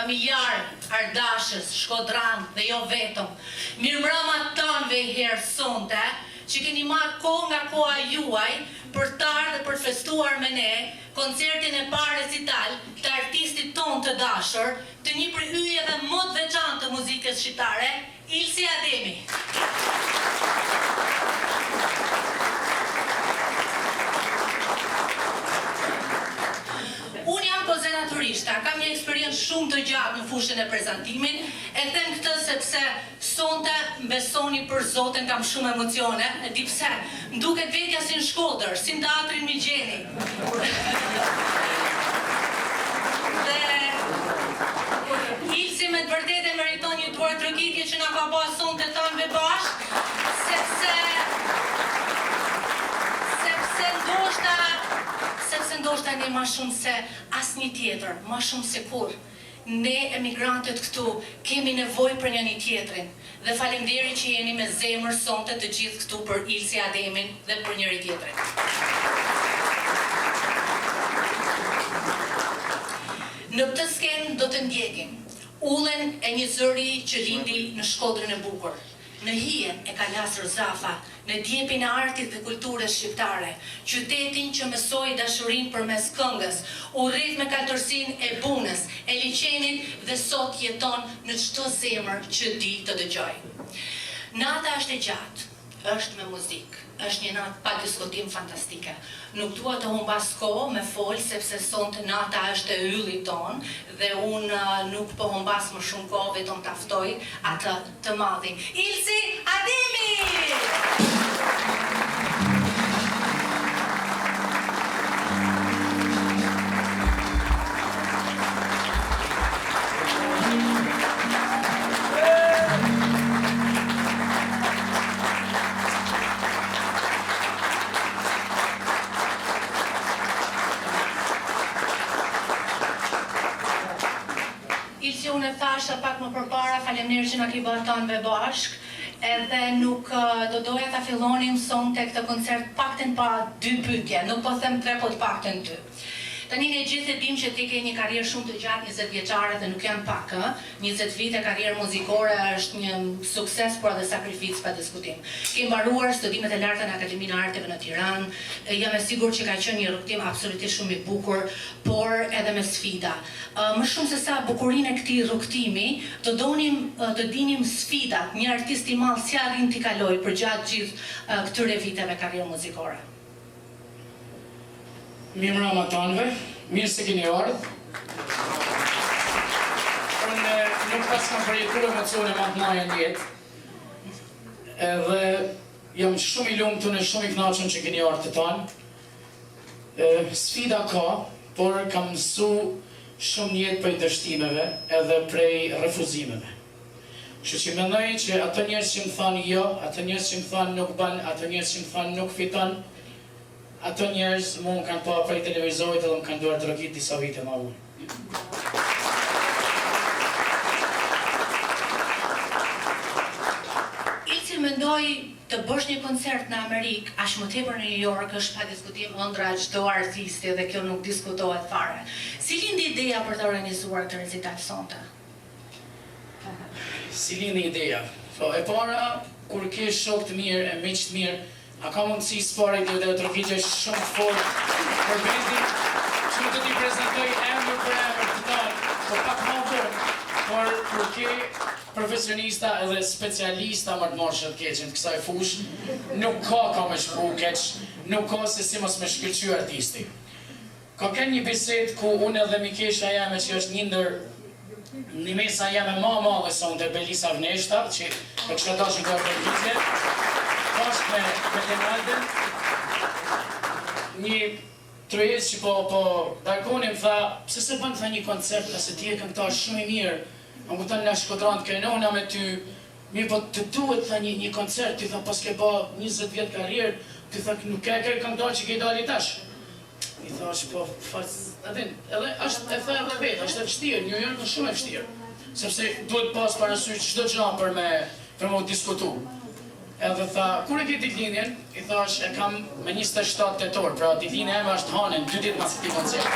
familjar, ardashës, shkodran dhe jo vetëm. Mirëmbrëma tanëve i herë sonte, që keni marrë kohë nga koha juaj për të ardhur dhe për të festuar me ne koncertin e parë recital të artistit ton të dashur, të një prej yjeve më të veçantë të muzikës shqiptare, Ilsi Ademi. Unë jam kozenaturishta, kam një eksperiencë shumë të gjatë në fushën e prezantimit, e them këtë sepse sonte besoni për Zotin kam shumë emocione, e di pse, më duket vetja si në Shkodër, si në teatrin Migjeni. Dhe Ilsi me të vërtetë e meriton një duar trokitje që na ka bërë sonte tanëve bashkë, sepse ndoshta ne ma shumë se asnjë tjetër, ma shumë se kur. Ne emigrantët këtu kemi nevojë për njëri tjetrin dhe faleminderit që jeni me zemër sonte të gjithë këtu për Ilsi Ademin dhe për njëri tjetrin. Në këtë skenë do të ndjekim ullën e një zëri që lindi në Shkodrën e bukur. Në hijen e ka lasër Zafa, në djepin e artit dhe kulturës shqiptare, qytetin që mësoi dashurinë përmes këngës, u rrit me kaltërsinë e bunës, e liçenit dhe sot jeton në çdo zemër që di të dëgjoj. Nata është e gjatë, është me muzikë, është një natë pa diskutim fantastike. Nuk dua të humbas kohë me fol sepse sonte nata është e yllit ton dhe unë nuk po humbas më shumë kohë, vetëm ta ftoj atë të madhin. Ilsi Ademi! Ilsi, unë e thasha pak më përpara, faleminderit që na ke bërë tanëve bashkë, edhe nuk do doja ta fillonim sonte këtë koncert paktën pa 2 pyetje, nuk po them 3, po të paktën 2. Tani ne gjithë e dim që ti ke një karrierë shumë të gjatë, 20 vjeçare dhe nuk janë pak, 20 vite karrierë muzikore është një sukses, por edhe sakrificë pa diskutim. Ke mbaruar studimet e larta në Akademinë e Arteve në Tiranë, jam e sigurt që ka qenë një rrugtim absolutisht shumë i bukur, por edhe me sfida. Më shumë se sa bukurinë e këtij rrugtimi, të dinim sfidat, një artist i madh si arrin t'i kaloj përgjatë gjithë këtyre viteve karrierë muzikore. Mirëmbrëma tanëve, mirë se keni ardhur. Unë nuk pas kam përjetuar emocione më të mëdha në jetë. Edhe jam shumë i lumtur e shumë i kënaqur që keni ardhur të tanë. Sfida ka, por kam mësuar shumë jetë prej dështimeve edhe prej refuzimeve. Kështu që mendoj që ato njerëz që më thanë jo, ato njerëz që më thanë nuk bën, ato njerëz që më thanë nuk fiton, ato njerëz mu më kanë pa prej televizorit edhe më kanë duar drogit disa vite ma unë. Ilsi, mendoj të bësh një koncert në Amerikë, aq më tepër në New York, është pa diskutim ëndra çdo artisti dhe kjo nuk diskutohet fare. Si lindi ideja për të organizuar këtë recital sonte? Si lindi ideja? E para, kur ke shok të mirë, e miq të mirë, a ka mundësi s'pare dhe trokitje shumë fort për vendin që të t'i prezentoj emër për emër të talë, por pak ma vonë, por kur ke profesionista edhe specialista më të moshët keqen të kësaj fush, nuk ka me shku keq, nuk ka se si mos me shkëlqy artisti. Ka ken një bisedë ku unë edhe Mikesha jame që është një ndër një mesa jame ma madhe sonte Belisa Vneshta, që e kështë ta që nga përgjitje, bashkë me Tenalden, një trojës që po darkonim, tha, pse se bënë tha një koncert, nëse ti e këngëtar shumë i mirë, më këtën nga Shkodran të krenona me ty, mirë po të duhet tha një koncert, ty tha pas ke ba 20 vjetë karrierë, ty tha nuk e këngëtar që ke dali tash. I thash, po, edhe është e tha edhe vetë, është e vështirë, New York është shumë e vështirë, sepse duhet pas parasysh çdo gjë për me diskutu. Edhe tha, kur e ke ditëlindjen? I thash, e kam me 27 tetor, pra ditëlindja eme është hanen, 2 ditë mas këtij koncerti.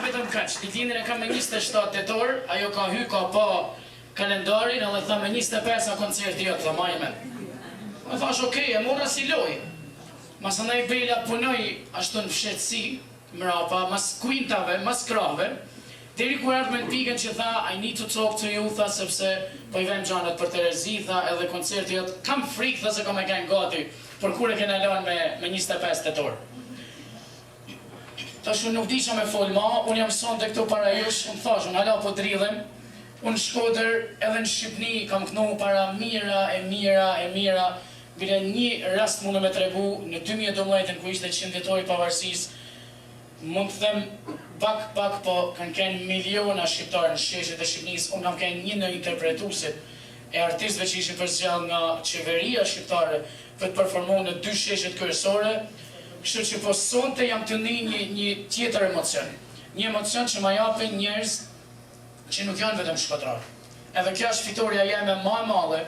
vetëm kaq, ditëlindjen e kam me 27 tetor, ajo ka hy ka pa kalendarin, edhe tha me 25 koncerti jot, tha majme. Më thash okej, e mora si lojë. Masandaj Bela punoj ashtu në fshetësi, mrapa, mas kuintave, mas krave, deri kur ardhme në pikën që tha, I need to talk to you, tha, sepse po i vem gjanët për Terezi, tha, edhe koncerti jot, kam frikë, tha, se kom e kënë gati, për kur e kena lënë me 25 tetor. Tash unë nuk di që me fol ma, unë jam sonte këtu para jush, unë thash, unë hala po dridhem, unë Shkodër edhe në Shqipni kam kënu para mira, bile një rast mune me tregu në 2012 ku ishte 100 vjetori pavarësisë, mund të them pak po kanë kenë miliona shqiptarë në sheshet e Shqipnisë, unë kam kenë një në interpretusit e artistëve që ishin përzgjallë nga qeveria shqiptare për të performuar në 2 sheshet kryesore, kështu që po sonte jam të një tjetër emocion. Një emocion që ma japin njerëz që nuk janë vetëm shkodrar. Edhe kjo është fitoria jeme ma e madhe,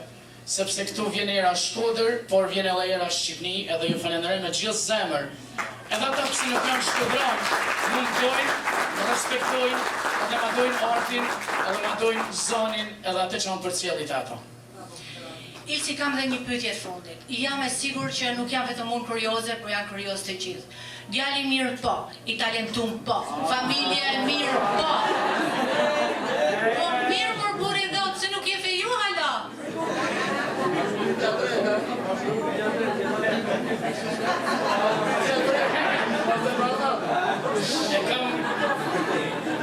sepse këtu vjen era Shkodër, por vjen edhe era Shqipni, edhe ju falenderoj me gjithë zemër. Edhe ata që nuk janë shkodran, mundojnë, respektojnë, edhe madojnë artin, edhe madojnë zonin, edhe atë që janë përcjellit ato. Ilçi, kam dhe një pyetje të fundit. Jam e sigur që nuk jam vetëm unë kurioze, por janë kurioz të gjithë. Djali mirë po, i talentum po, familje e mirë po. Po mirë për burri dhot, se nuk je feju hala.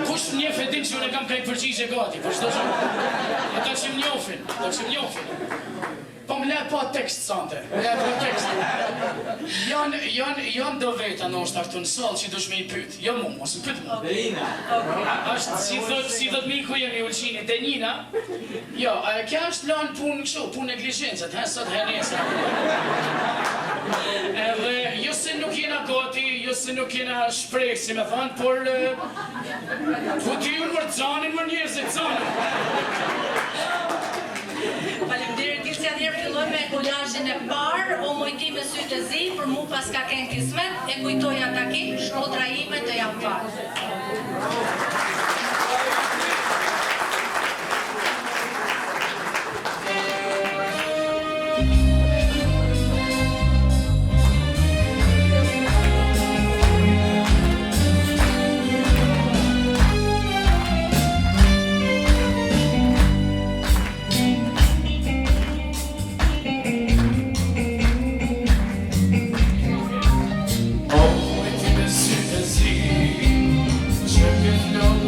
Kush një fedin që unë e kam kaj përgjigje gati, për shto që ata që më njofin, po më le pa tekst sante, janë do veta në është këtu në salë që dush me i pyt, jo mu, mos më pyt mu. Ashtë si thot miku jemi Ulqini, Denina, jo, kja është lanë punë kështu, punë negligencët, sot henesa. Edhe, jo se nuk jena gati, jo se nuk jena shprejkë, si me thanë, por po ty unë mërë canin, mërë njerëzit canin. Faleminderit, Ilçi, atëherë filloj me kolazhin e parë, o mojti me sy të zi, për mu pas ka kenë kismet, e kujtoj takim, Shkodra ime të jam parë. No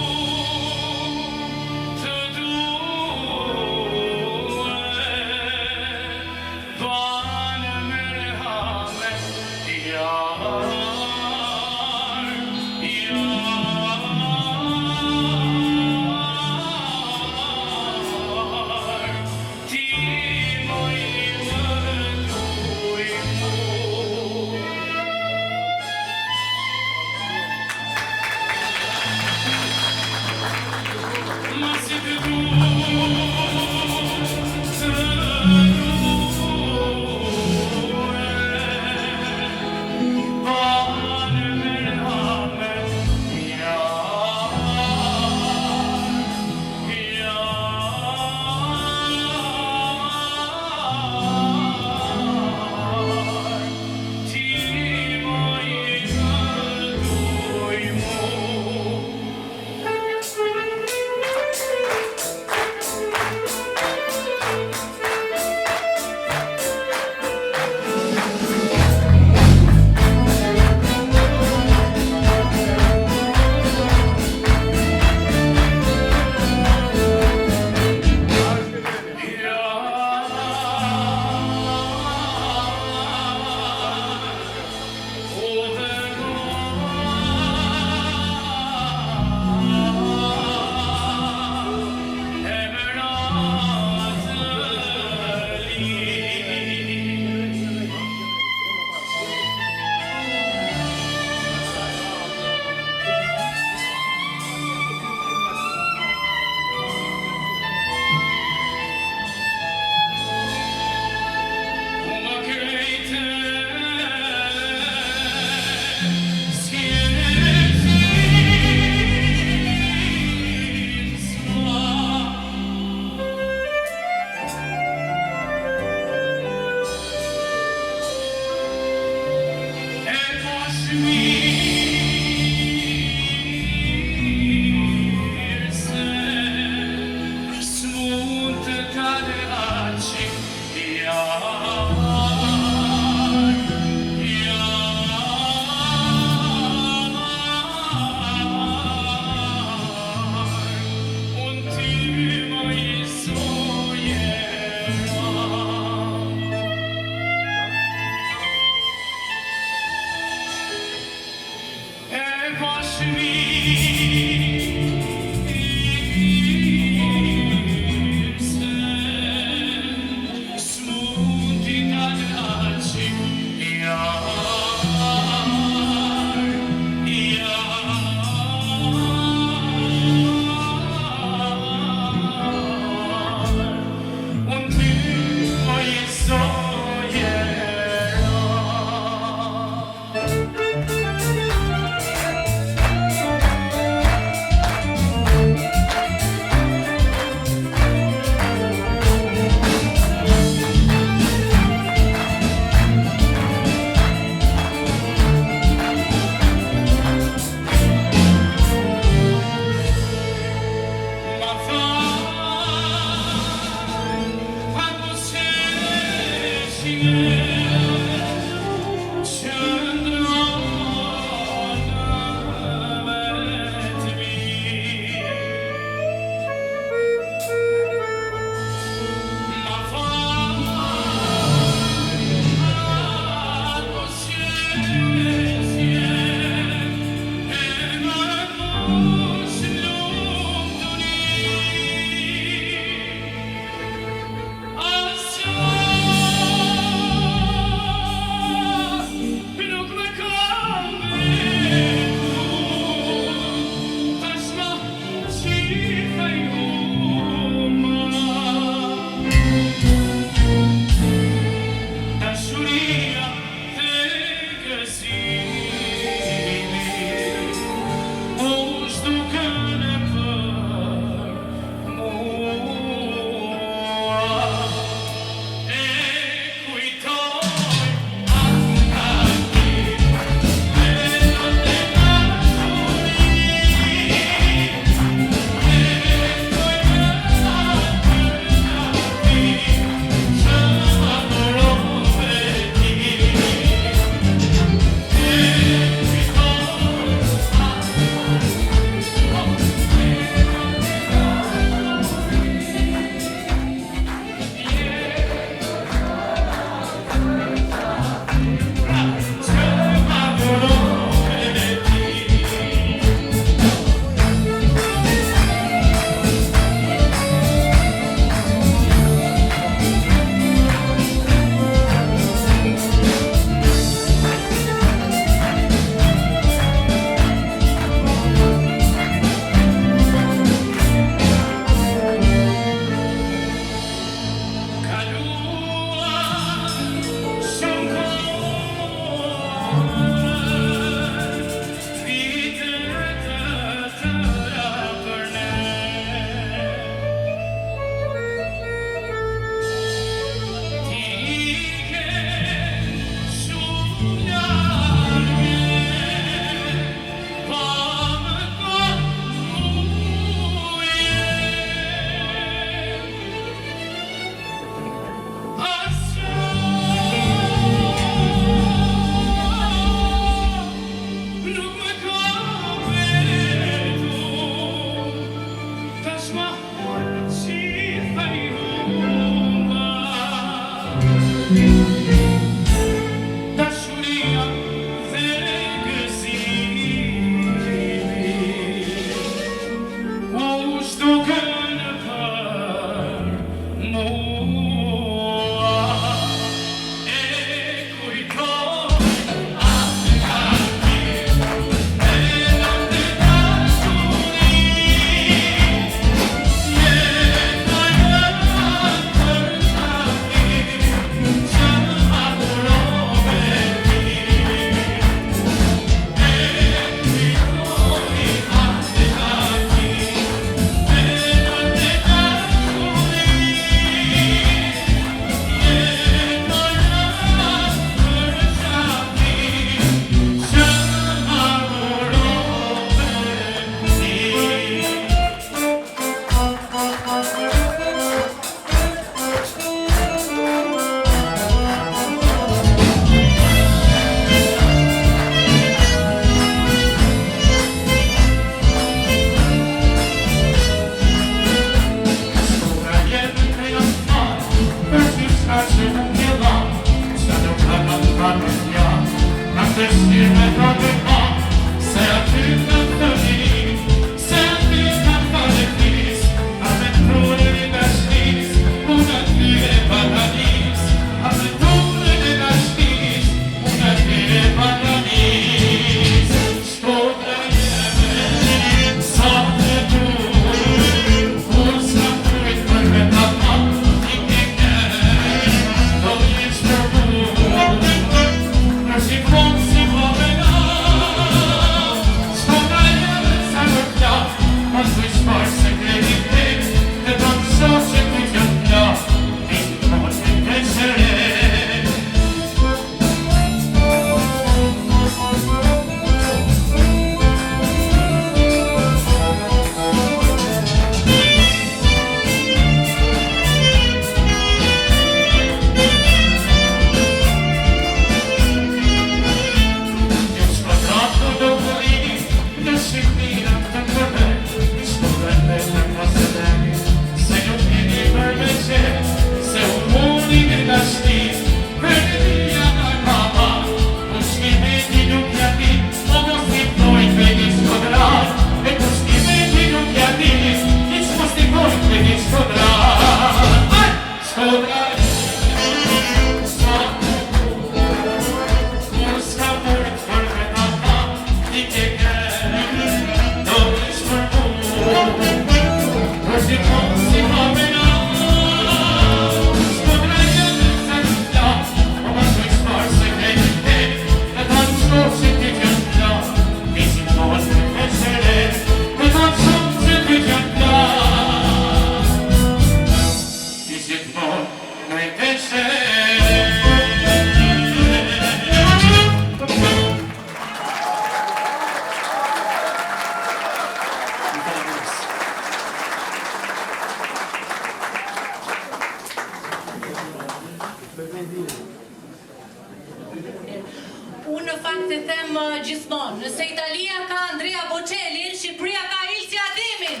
Unë në fakt të them gjithmonë, nëse Italia ka Andrea Bocelli, Shqipëria ka Ilsi Adhimin.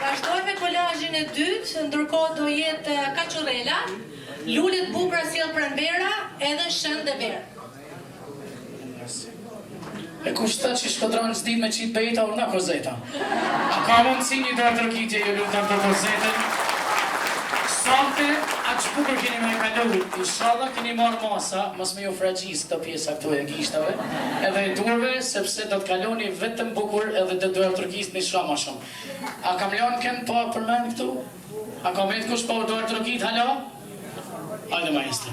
Vazhdoj me kolazhin e dytë, ndërkohë do jetë kaçurrela, lulet bukura sjell pranvera, edhe shën dhe verë. E kushta që shkodranë s'di me qitë bejta urna kozeta. A ka mundësi një dorë tërkitje ju lutem për kozetën? Sante, aqë bukur keni me kalu, inshallah keni marrë masa, mos me ju fragjis këto pjesa këtu e gishtave, edhe e durve, sepse do të kaloni vetëm bukur edhe do duhet tërkis një shra ma shumë. A kam lanë kënë po përmend këtu? A kam vetë kush po duhet tërkit, halo? Hajde maestra.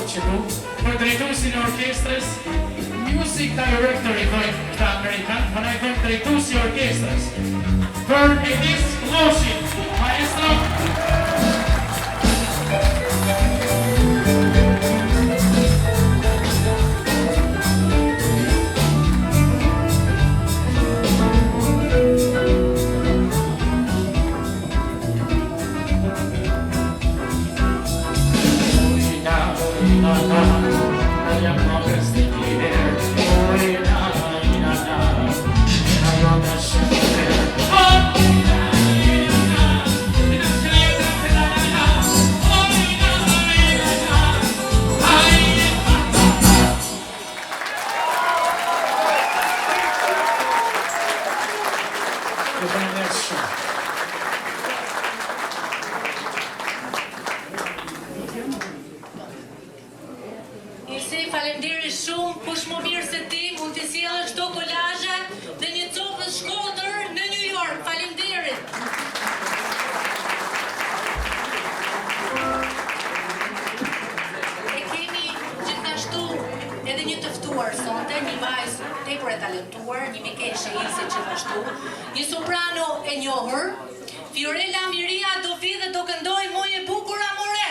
qëtu, për drejtusin e orkestrës, music director i thojnë këta Amerikan, për i thojnë drejtusi i orkestrës, për Edis Loshin, maestro. Faleminderit shumë, kush më mirë se ti mund t'i sjellësh këto kolazhe në një copë Shkodër në New York. Faleminderit. E kemi gjithashtu edhe një të ftuar sonte, një vajzë tepër e talentuar, një mikeshe Ilse gjithashtu, një soprano e njohur, Fiorella Miria do vi dhe do këndoj Moje bukur amore.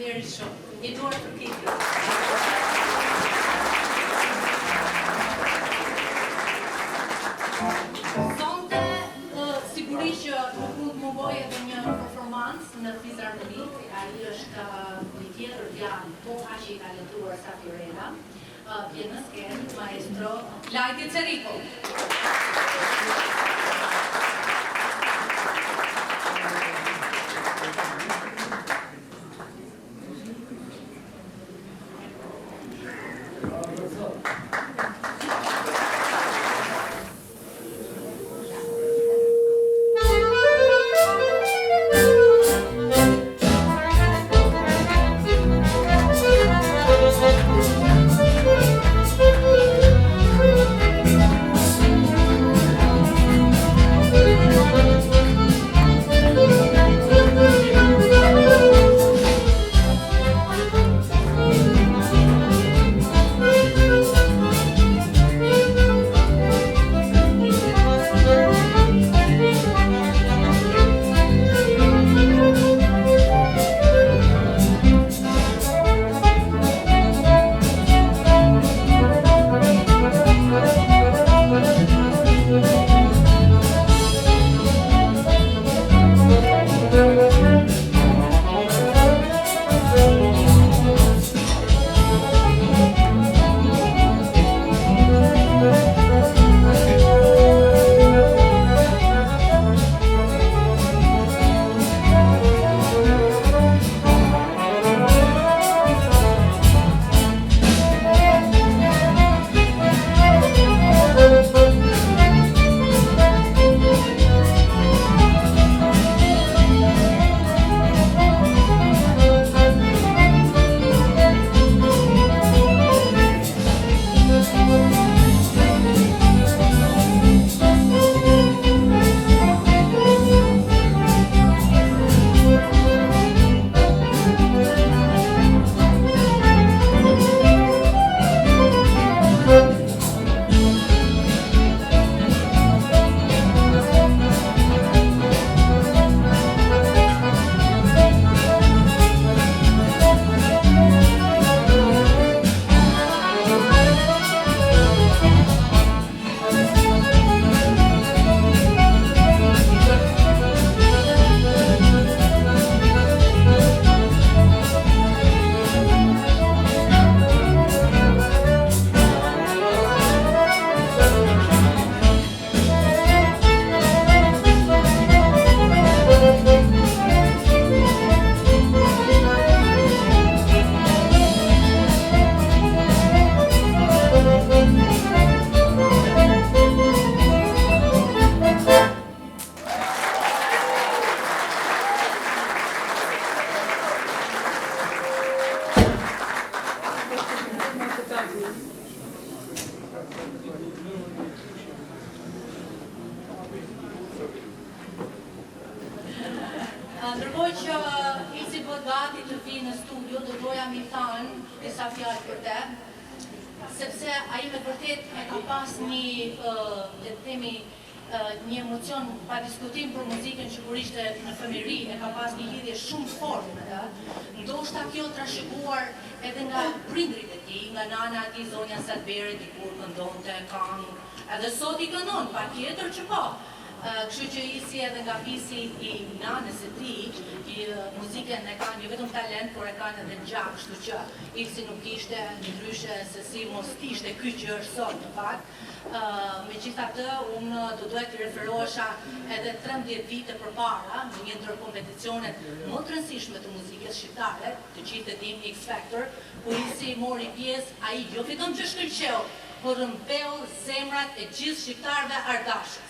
faleminderit shumë. I duar për kitën. Sonte, sigurisht që nuk mund të mungoj edhe një performancë në Fizharmoni. Ai është një tjetër djalë, po aq i talentuar sa Fiorella. Vjen në skenë maestro Lajti Ceriko. Ndërkohë që Ilsi bëhet gati të vijë në studio, do doja mi thanë disa fjalë për te, sepse ai me vërtet e ka pas një, le të themi, një emocion pa diskutim për muzikën që kur ishte në fëmijëri, e ka pas një lidhje shumë fortë me të. Ndoshta kjo trashëguar edhe nga prindrit e tij, nga nana e tij zonja Salberi, dikur këndonte këngë, edhe sot i këndon, patjetër që po. Kështu që Ilsi edhe nga visi i nanës së tij, muzikën e ka një vetëm talent, por e kanë edhe gjak, kështu që Ilsi nuk ishte ndryshe se si mos kishte ky që është sot në fakt. Megjithatë, unë do duhet të referohesha edhe 13 vite përpara në një ndër kompeticionet më të rëndësishme të muzikës shqiptare, të gjithë e dim X Factor, ku Ilsi mori pjesë, ai jo vetëm që shkëlqeu, por rrëmbeu zemrat e gjithë shqiptarëve ardashës.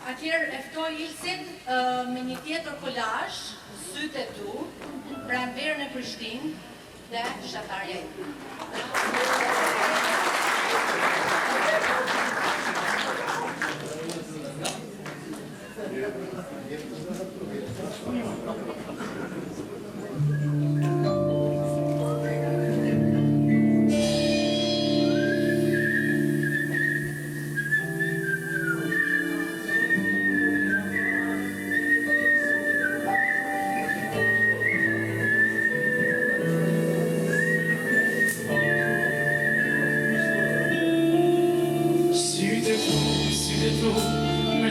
Atëherë e ftoj Ilsin me një tjetër kolazh, Sytë e tu, pranverën e Prishtinë dhe Shtatarja e tij.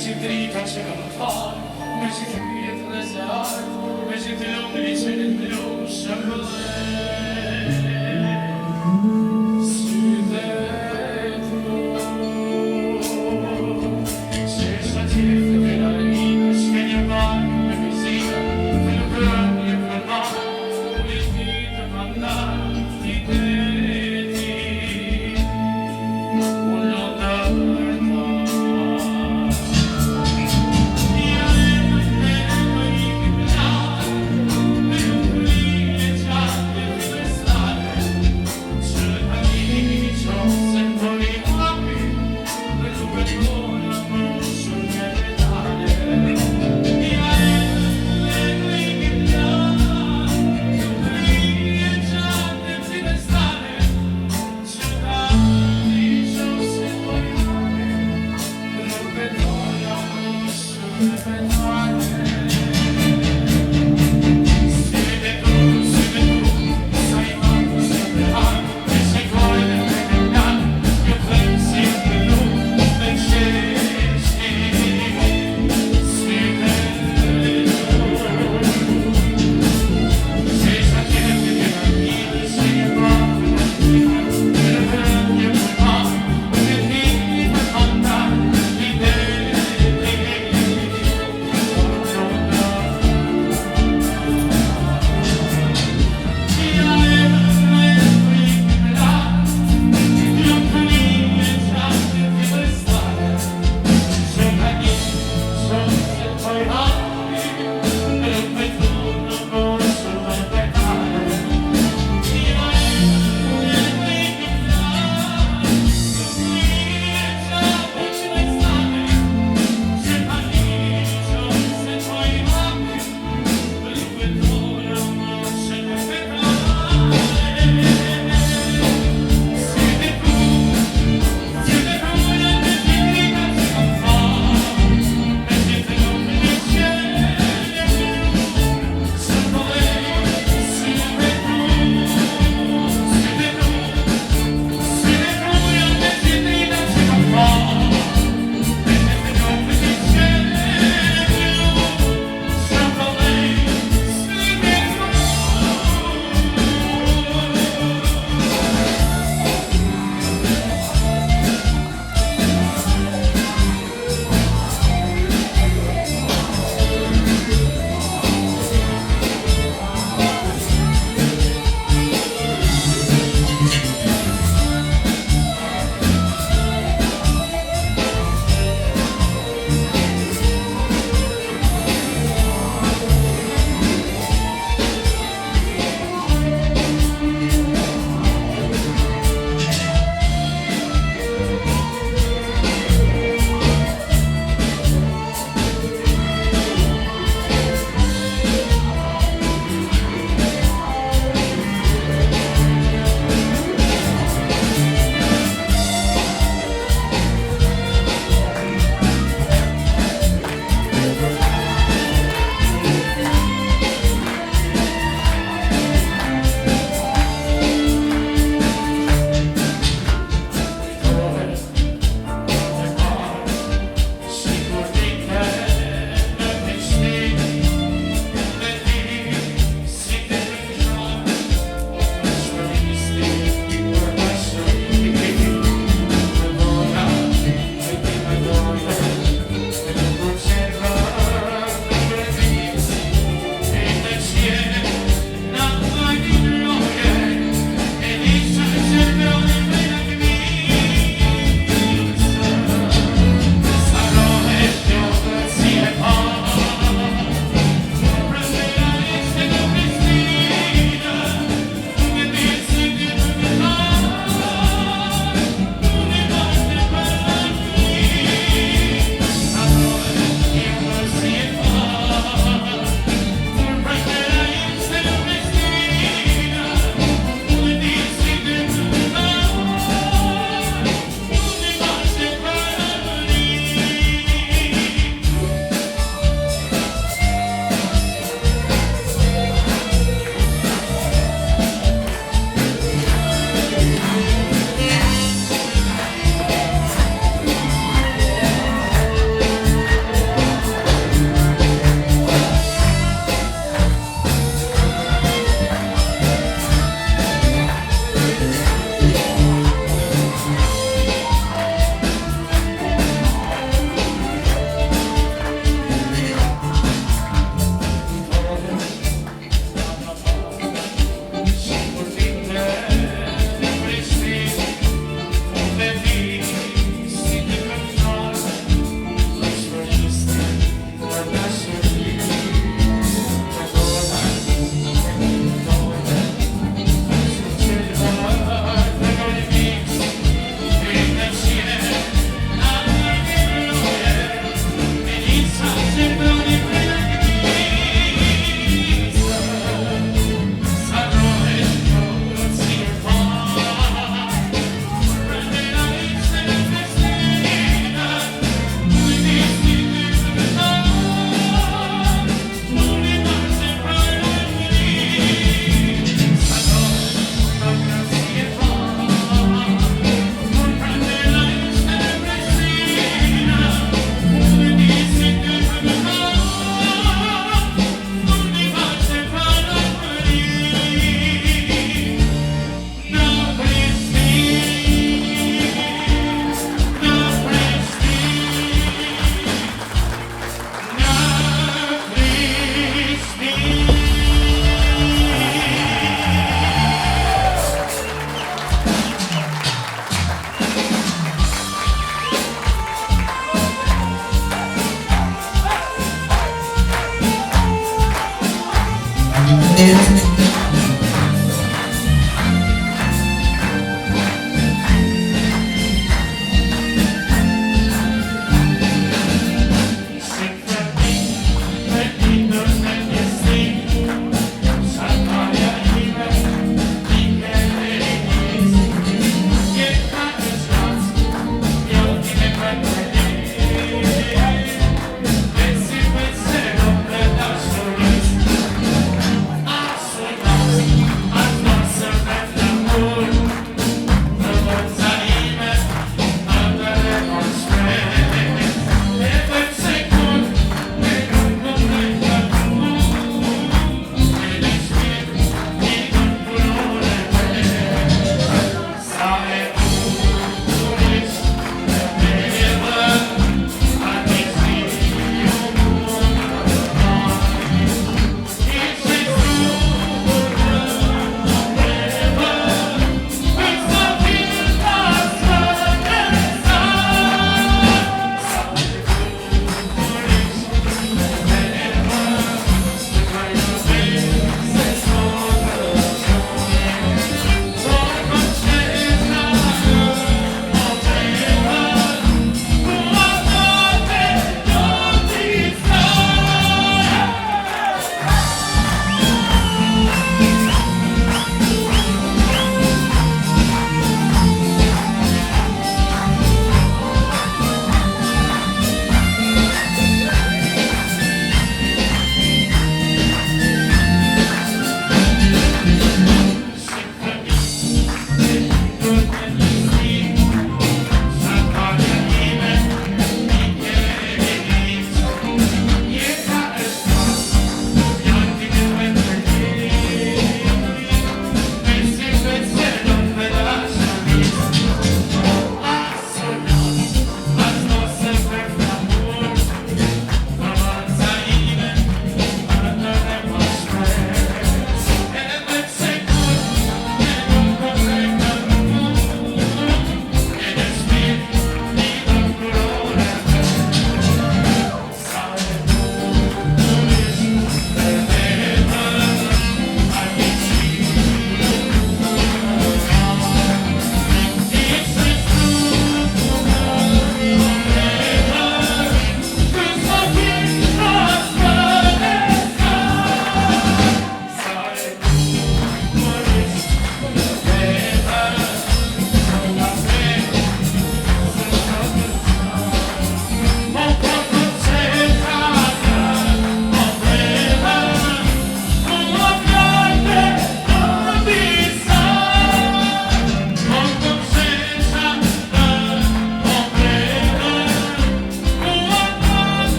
që të rita që kam falë, me që të pjetë dhe se artë, me që të lumë një që në të lumë shëmbëllë.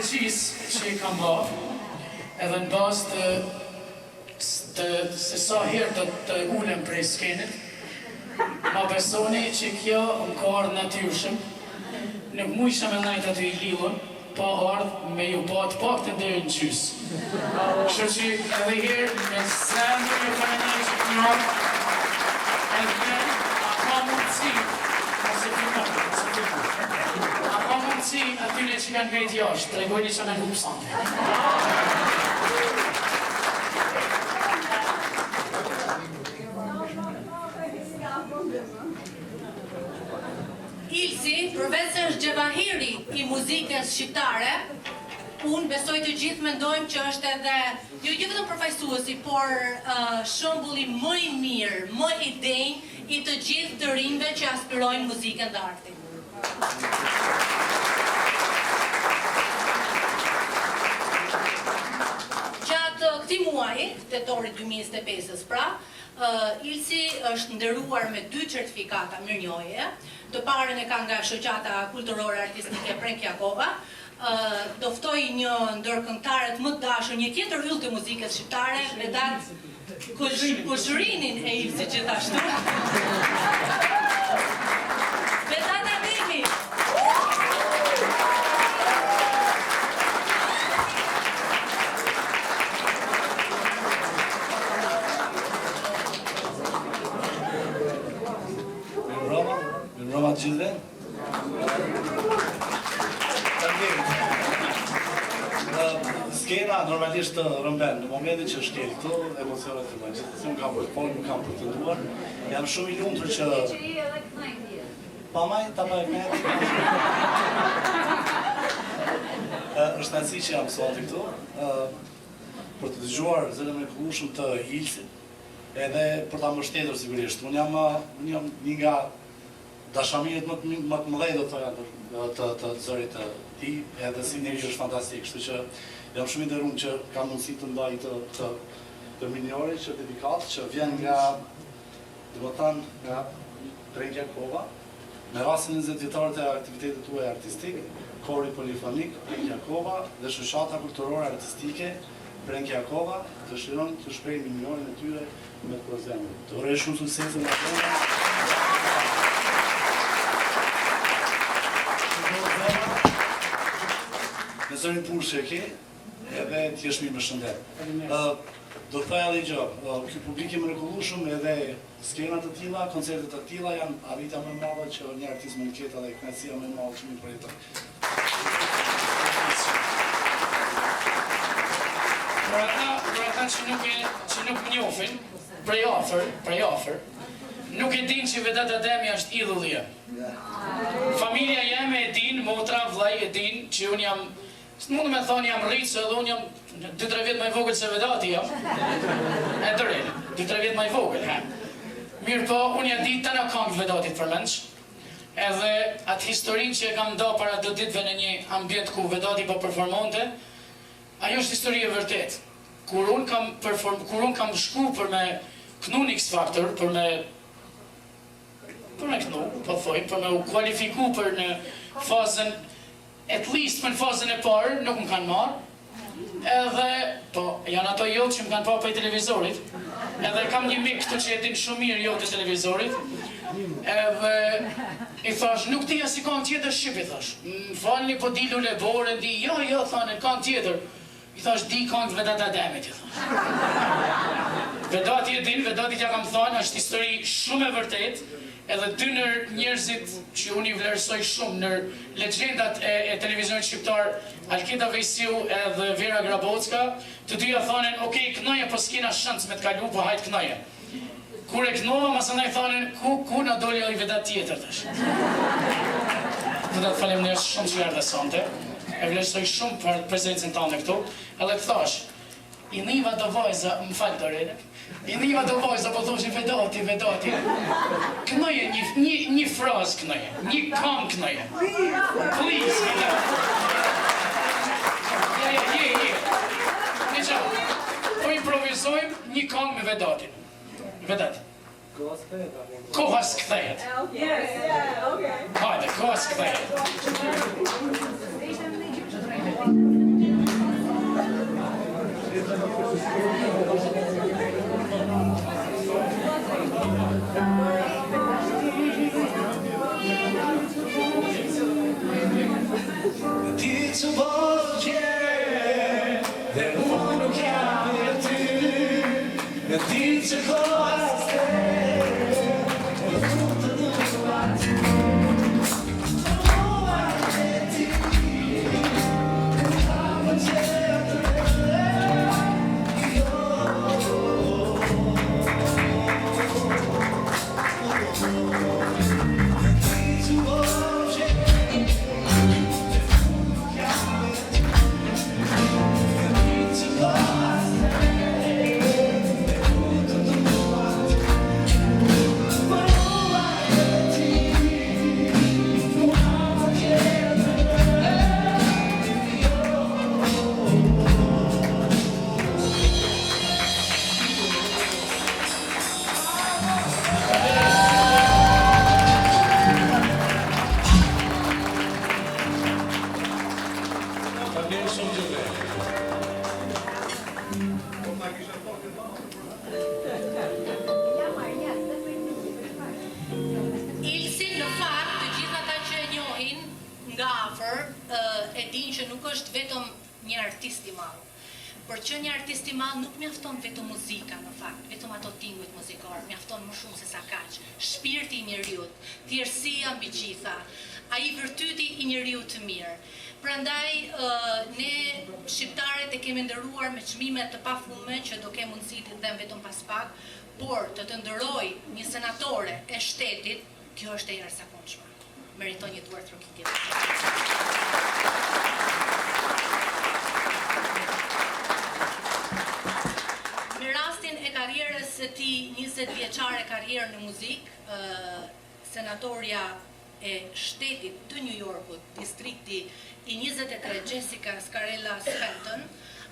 regjisë që I kam ba, edhe në bazë se sa herë të ulem prej skenit, ma besoni që kjo më ka ardhë natyrshëm, nuk mujshëm e najtë aty I lidhën, pa ardhë me ju ba të pak të deri në gjysë. Kështu që edhe herë, me zemë ju ka një që kjo, edhe a ka mundësi, atyre që kanë gajtë jashtë, të regojni që në hupësante. Ilsi, përveç se është gjevahiri I muzikës shqiptare, unë besoj të gjithë mendojmë që është edhe, jo vetëm përfaqësuesi, por shembulli më I mirë, më I denjë I të gjithë të rinjve që aspirojnë muzikën dhe artin. Gjatë këtij muaji, tetorit 2025, pra, Ilsi është nderuar me 2 certifikata mirënjohje. Të parën e ka nga Shoqata Kulturore Artistike Prenk Jakova. Do ftoj një ndër këngëtarët më të dashur, një tjetër yll të muzikës shqiptare, Vedat Kushërinin e Ilsi gjithashtu. Vedat Ademi. Selamat gjithëve. Skena normalisht rëmben, në momentin që shkel këtu, emocionet të bëjnë, gjithë më kam pretenduar, jam shumë i lumtur që... Pa maj, ta pa e kënjë. Është nësi që jam sot këtu, për të dëgjuar zëllën e kullushëm të Ilsit, edhe për ta mbështetur sigurisht. Unë jam një nga dashamirët më të mëdhej do të të zërit të ti, edhe si njeri është fantastik, kështu që jam shumë i nderuar që kam mundësi të ndaj të minjori që dedikat që vjen nga Prengja Kova, me rastin 20 vjetarët e aktivitetit tuaj artistik, kori polifonik Prengja Kova dhe shoqata kulturore artistike Prengja Kova dëshiron të shprehë minjorin e tyre me të prozemë. Të uroj shumë suksese në atë. Në zërin purë që e ke, edhe t'jesh mirë më shëndet. Do të thoja edhe gjë, ky publik i mrekullueshëm edhe skenat të tilla, koncertet të tilla janë arritja më e madhe që një artist mund të ketë dhe kënaqësia më e madhe që mund të përjetojë. Për ata që nuk më njohin, prej afër, nuk e din që vetë Ademi është idhulli jem. Familja jeme e din, motra, vllai e din që unë jam, mund me thonë jam rritë, se edhe unë jam 2-3 vjetë më i vogël se Vedati jam. E dërin, 2-3 vjetë më i vogël, he. Mirë po, unë jam ditë të në këngë Vedatit përmenç, edhe atë historinë që e kam nda para 2 ditëve në një ambient ku Vedati po performonte, ajo është histori e vërtet. Kur unë kam shku për me knu një X-Factor, për me knu, po thoj, për me u kualifiku për në fazën, at least për në fazën e parë, nuk më kanë marë, edhe, po, janë ato jotë që më kanë pa për i televizorit, edhe kam një mik këtu që e din shumë mirë jotë të televizorit, edhe i thash, nuk tija si kanë tjetër Shqip, i thash, më falni po di Lule Bore, di, jo, thane, kanë tjetër, i thash, di kanë të Vedat Ademit, i thash. Vedati e din, Vedati t'ja kam thënë, është histori shumë e vërtet, edhe dy nër njerëzit që unë i vlerësoj shumë nër legjendat e televizionit shqiptar, Alketa Vejsiu edhe Vera Grabocka, të dyja thonin, okej, kënoje, po s'kena shans me t'kalu, po hajt kënoje. Kur e kënova, masandaj thonin, ku në doli o i Vedat tjetër, tash. Vedat faleminderit shumë që erdhe sonte, e vlerësoj shumë për prezencën tonë këtu, edhe të thash, i niva do vajza, më falë Dorene, i niva do vajza, po thoshin Vedati, kënoje, një frazë kënoje, një kam kënoje. Please, Vedati. Një qatë, po improvizojmë një kam me Vedatin. Vedati. Kohas këthejet. Hajde, kohas këthejet. Ti të vogje, dhe unë nuk jam e ty, në ti që kohaste, në tu të duat, duat e ti, në kamë qëtëre, jo. Ti të vogje, Ilsi, në fakt, të gjitha ata që e njohin nga afër, e din që nuk është vetëm një artist i madh, Por që një artist i madh nuk mjafton vetëm muzika në fakt, vetëm ato tingujt muzikor, mjafton më shumë se sa kaq. Shpirti i njeriu, thjeshtësia mbi gjitha, ai vërtyti i njeriu të mirë. Prandaj ne shqiptarët e kemi ndëruar me çmime të pafundme që do kemë mundësi të them vetëm pas pak, por të ndëroj një senatore e shtetit, kjo është e jashtëzakonshme. Meriton një duar trokitje. Në rastin e karrierës së tij 20 vjeçare karrierë në muzikë, senatorja e shtetit të New Yorkut, distrikti i 23, Jessica Scarella Stanton,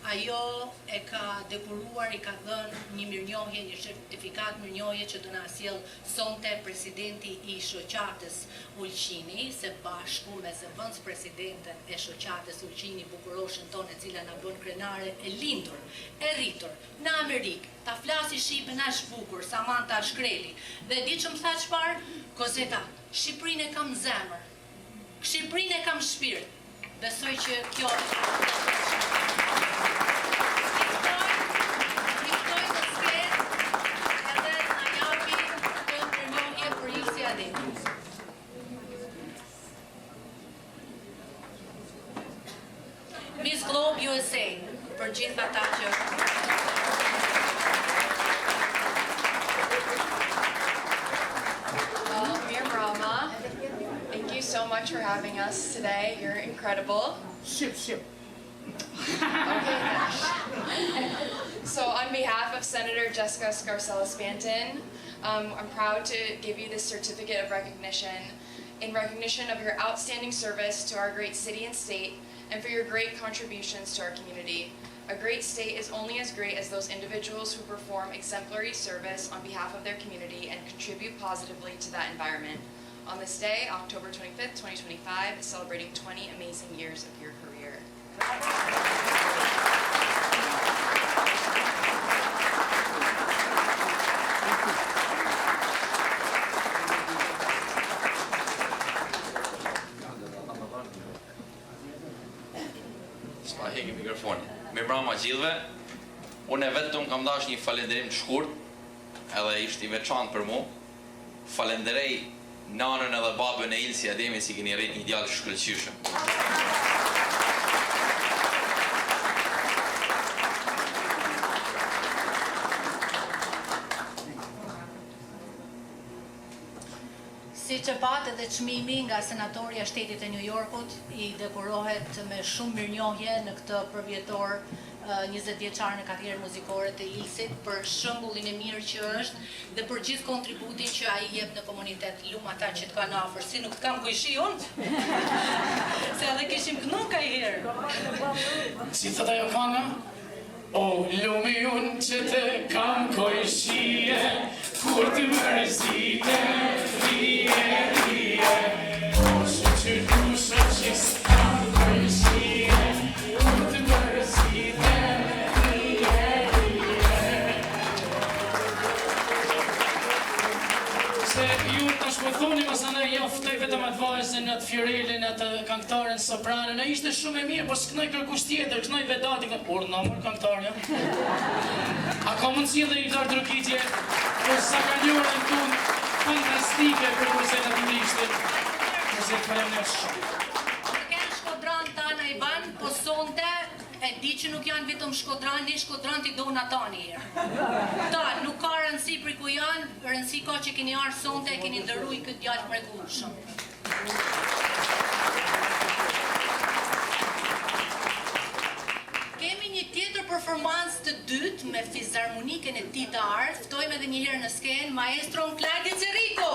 ajo e ka depuruar, i ka dhënë një mirënjohje, një certifikat mirënjohje që do na sjell sonte presidenti i shoqatës Ulqini, se bashku me zëvendës presidenten e shoqatës Ulqini, bukuroshën tonë, e cila na bën krenare e lindur, e rritur në Amerikë. Ta flasi shqipen as bukur, Samantha Shkreli. Dhe di që më tha çfarë? Kozeta, Shqipërinë e kam zemër. Shqipërinë e kam shpirt. Besoj që kjo Miss Globe USA, për gjithë ata që... Mir Brahma, thank you so much for having us today. You're incredible. Ship. Okay. So on behalf of Senator Jessica Scarcella Stanton, I'm proud to give you this certificate of recognition in recognition of your outstanding service to our great city and state and for your great contributions to our community. A great state is only as great as those individuals who perform exemplary service on behalf of their community and contribute positively to that environment. On this day, October 25th, 2025, is celebrating 20 amazing years of your career. S'pa heki mikrofonin. Me brama gjithve, unë e vetëm kam dash një falenderim të shkurt, edhe ishte i veçantë për mu. Falenderej nanën edhe babën e Ilsi Ademi si keni rrit një djalë shkëlqyshëm. Si që patë edhe çmimi nga senatorja e shtetit e New Yorkut, i dekorohet me shumë mirënjohje në këtë përvjetor 20 vjeçar në karrierë muzikore të Ilsit, për shembullin e mirë që është dhe për gjithë kontributin që ai jep në komunitet. Lum ata që të kanë afër, si nuk të kam kujshi unë? Se edhe kishim kënu ka i herë. Si thot ajo kënga? O, lumi unë që të kam kojshie, kur të mërzite, rije. O, që du shë që s'kam kojshie, kur të mërzite, rije. Se ju të shpëthoni, masane jo ftoj vetëm atë vajzën, atë Fiorelin, atë këngëtaren, sopranën, e ishte shumë e mirë, po s'knoj kërkush tjetër, knoj vedati, por në amur këngëtarja. A ka mundësi dhe i darë drukitje, por sa ka njërën tunë fantastike për kurset atë në ishte. Kurset përrem në shumë. Të kenë shkodran tana i banë, po sonte, e di që nuk janë vetëm shkodran, një shkodran t'i do në ata një herë. Ta, nuk ka rëndësi për ku janë, rëndësi ka që keni arë sonte e keni ndërruj këtë djallë mrekullueshëm. Kemi një tjetër performancë të dytë me fizharmonikën e tij të art, ftojmë edhe një herë në skenë maestron Claudio Cerrico.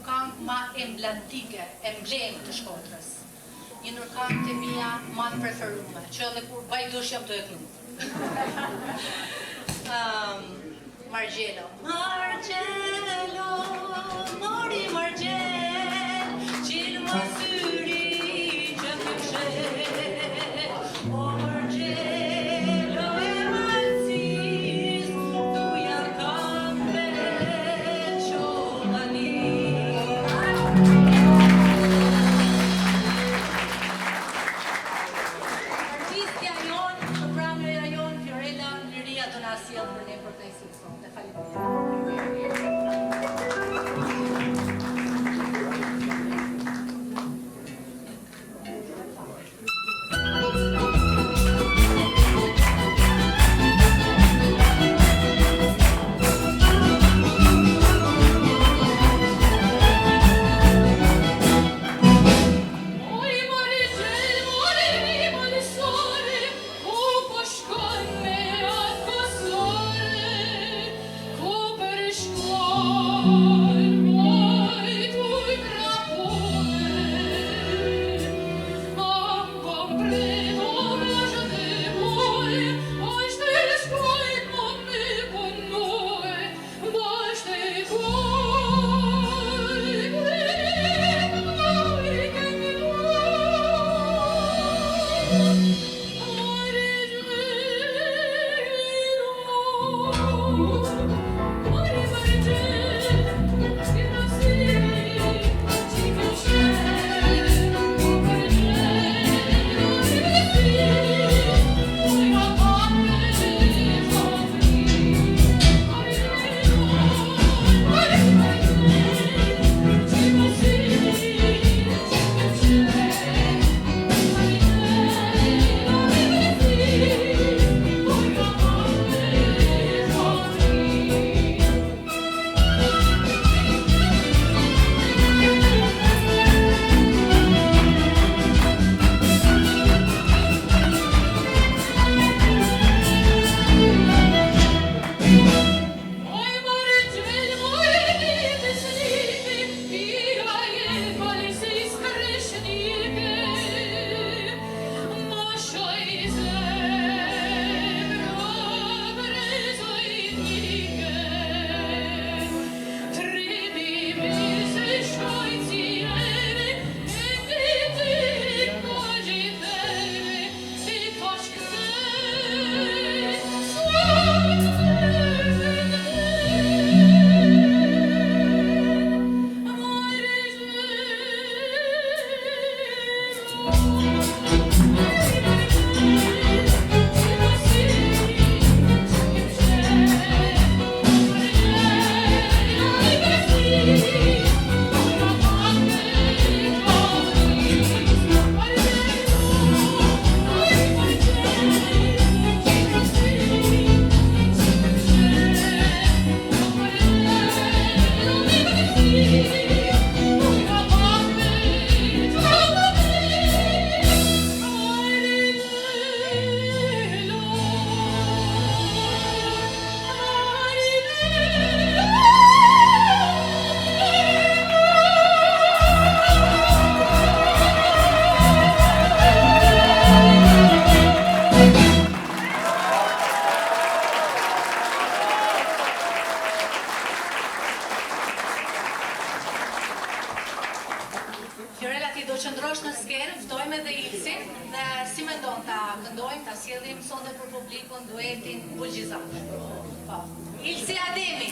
këngë ma emblemtike, emblem të Shkodrës. Një ndër këngët e mia ma të preferume, që edhe kur baj dush jam të e kënu. Margjelo. Margjelo, mori Margjel, qilë më syri që të pshet. O Margjelo e malësis, tu janë kampe qovani. Artistja jon, programja jon, Fiorella Liria do na sjell për ne për të sonte. Duetin Bulgjizak. Ilsi Ademi.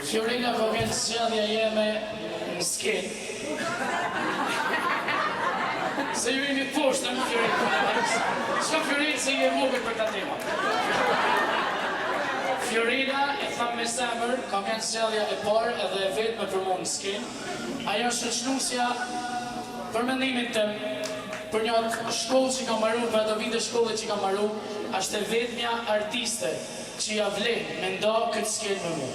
Fiorina po vjen zgjedhja jeme në skenë. Se ju jeni poshtë në Fiorina. Shka Fiorina se je vogël për ta tema. Fiorina e thamë me zemër, ka vjen zgjedhja e parë edhe e vetme për mua në skenë. Ajo është shoqënuesja për mendimin tim, për një shkollë që ka marru, për ato vite shkolle që ka marru, është e vetmja artiste që ja vlen me nda këtë skenë me mu.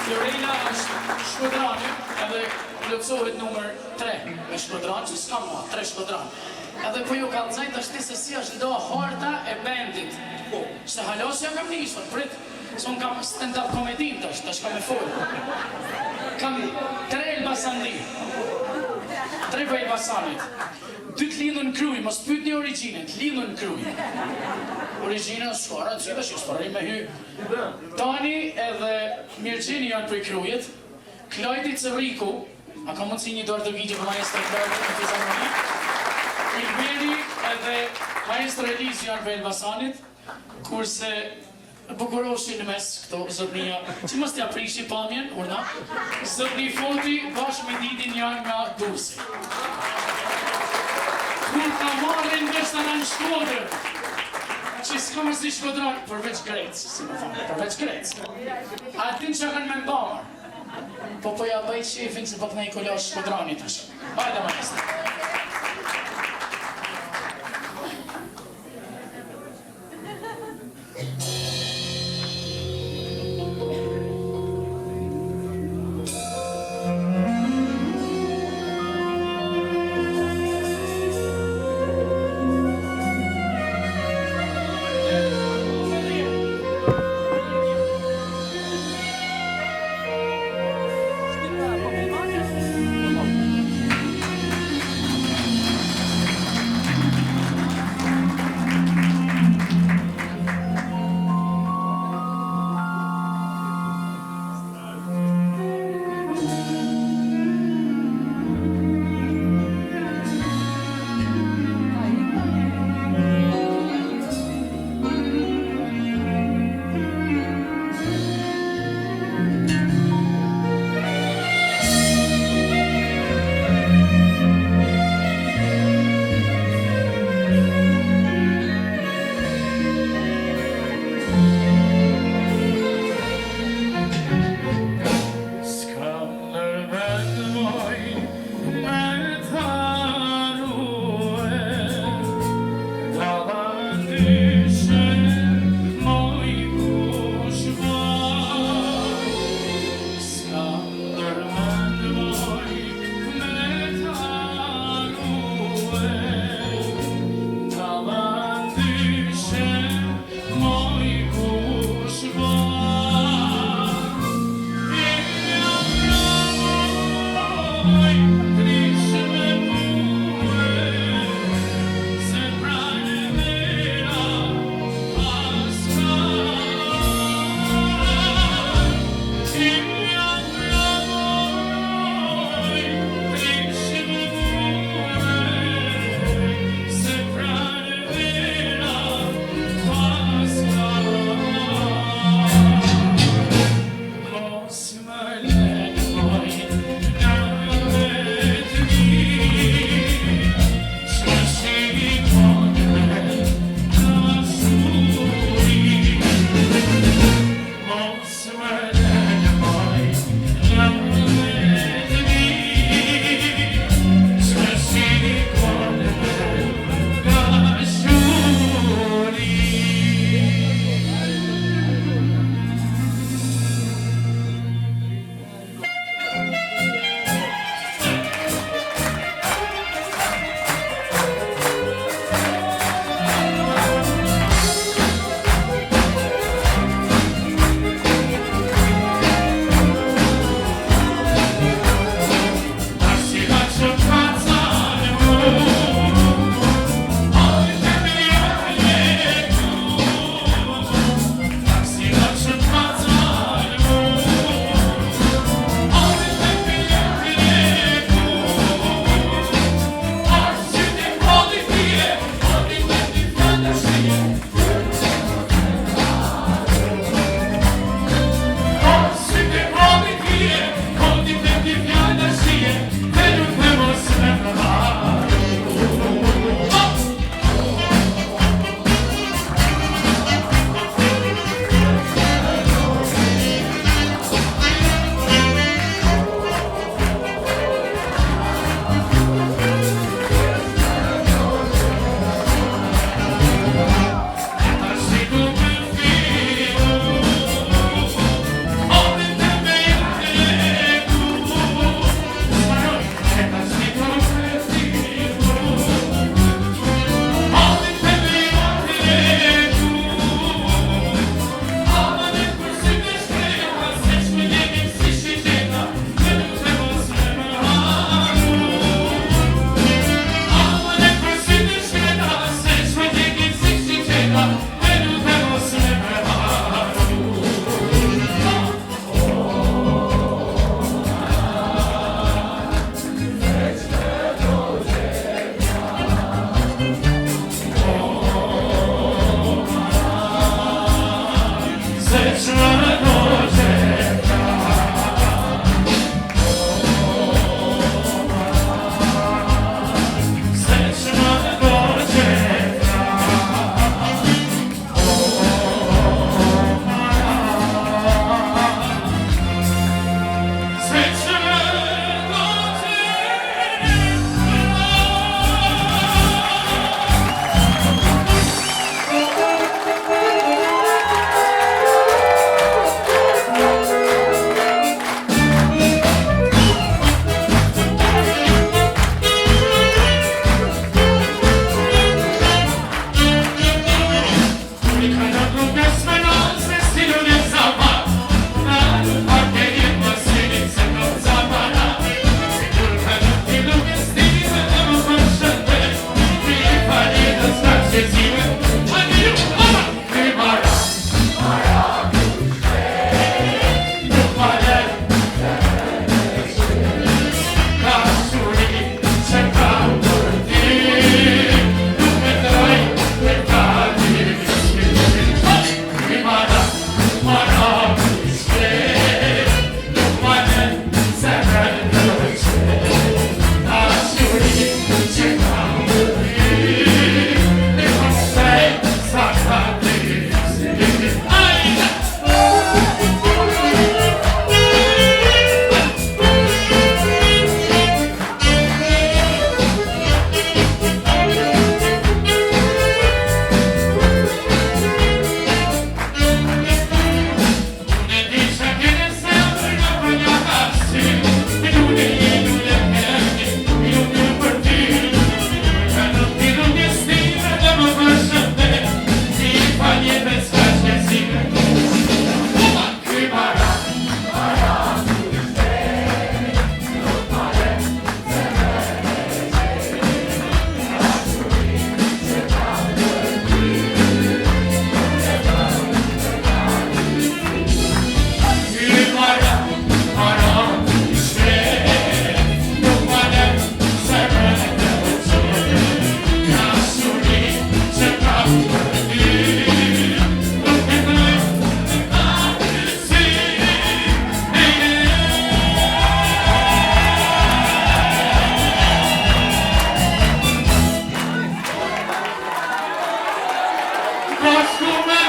Fiorina është shkodrani, edhe plotësohet numër 3 me shkodran, që s'ka mua, 3 shkodran. Edhe po ju ka nëzajt është se si është nda harta e bendit. Se halosja kam njësën, prit, se unë kam stand-up komedin tash kam e folë. Kam 3 Elbasandi, 3 për Elbasanit. 2 të lindu në kruj, mos pyt një originit, lindu në kruj. Originit është shkora, të gjitha që shpërri me hy. Tani edhe Mirgjeni janë për i krujit, Klajti Cëriku, a ka mundësi një dorë të vigje për maestra Klajti në fizarmoni, Ilberi edhe maestra Elizi janë për Elbasanit, kurse bukuroshi në mes këto zotnia, që mos t'ja prishi pamjen, urna, zotni Foti bashkë me Didin janë nga Durrësi. Kur ka marrin veshta në Shkodër, që s'ka më si shkodran, përveç Grecë, si më fanë, përveç Grecë. Atin që kanë me mbamar, po ja bëj qefin se pak në i kolash shkodranit është. Hajde maestra. Sempre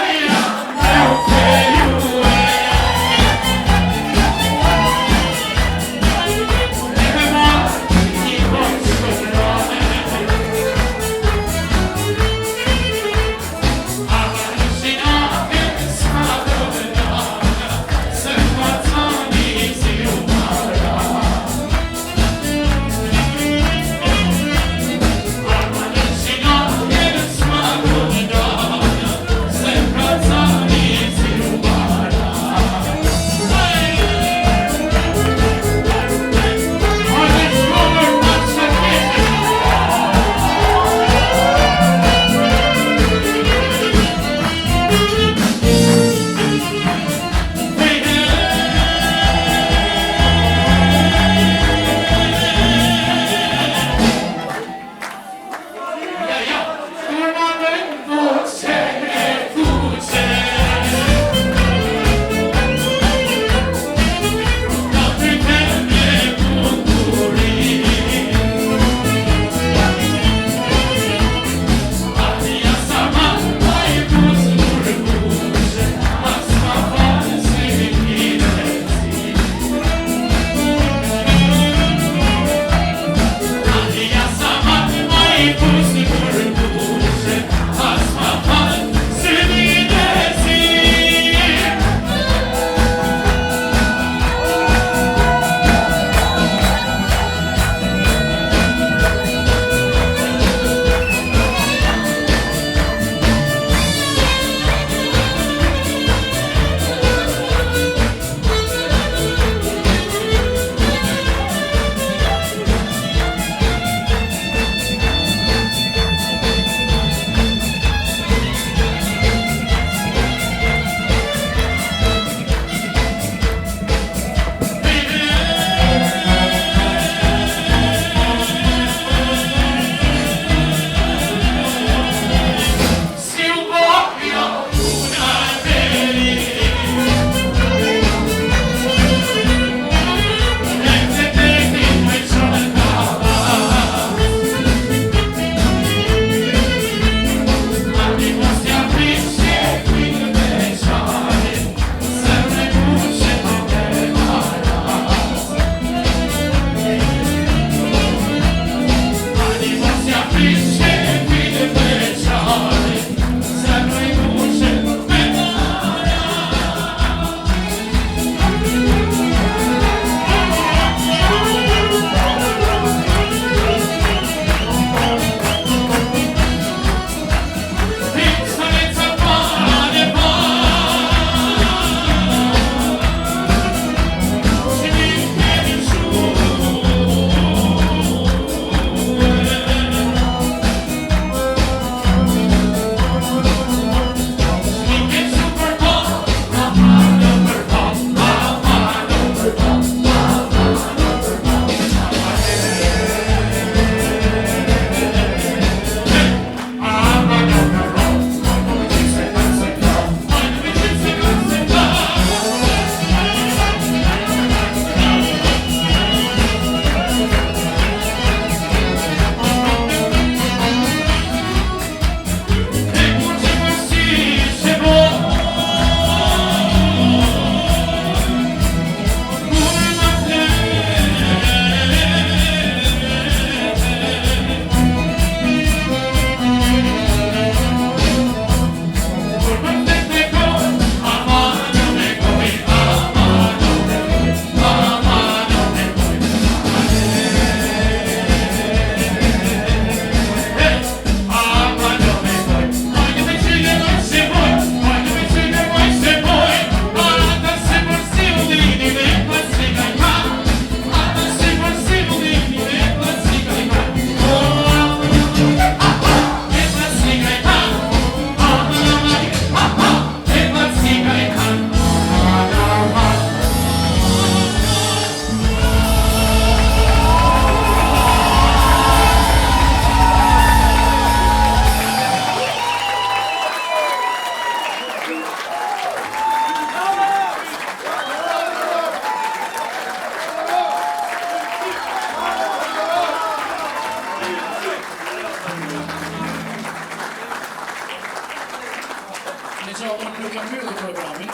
Në gjo, unë nuk e mbyllë programin.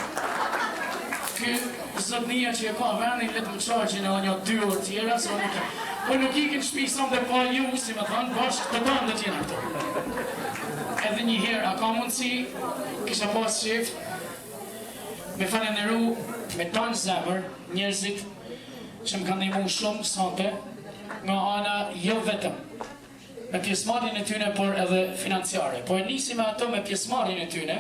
Ky zotnia që e ka vendin, letë më qarqin edhe një 2 orë tjera, se unë nuk ikin shpi son dhe pa ju, si me thonë, bashkë të bandët jena këto. Edhe një herë, a ka mundësi, kisha pas qef, me falenderu me tonë zemër njerëzit që më kanë ndihmu shumë sonte, nga ana jo vetëm me pjesëmarrjen e tyne, por edhe financiare. Po e nisi me ato me pjesëmarrjen e tyne,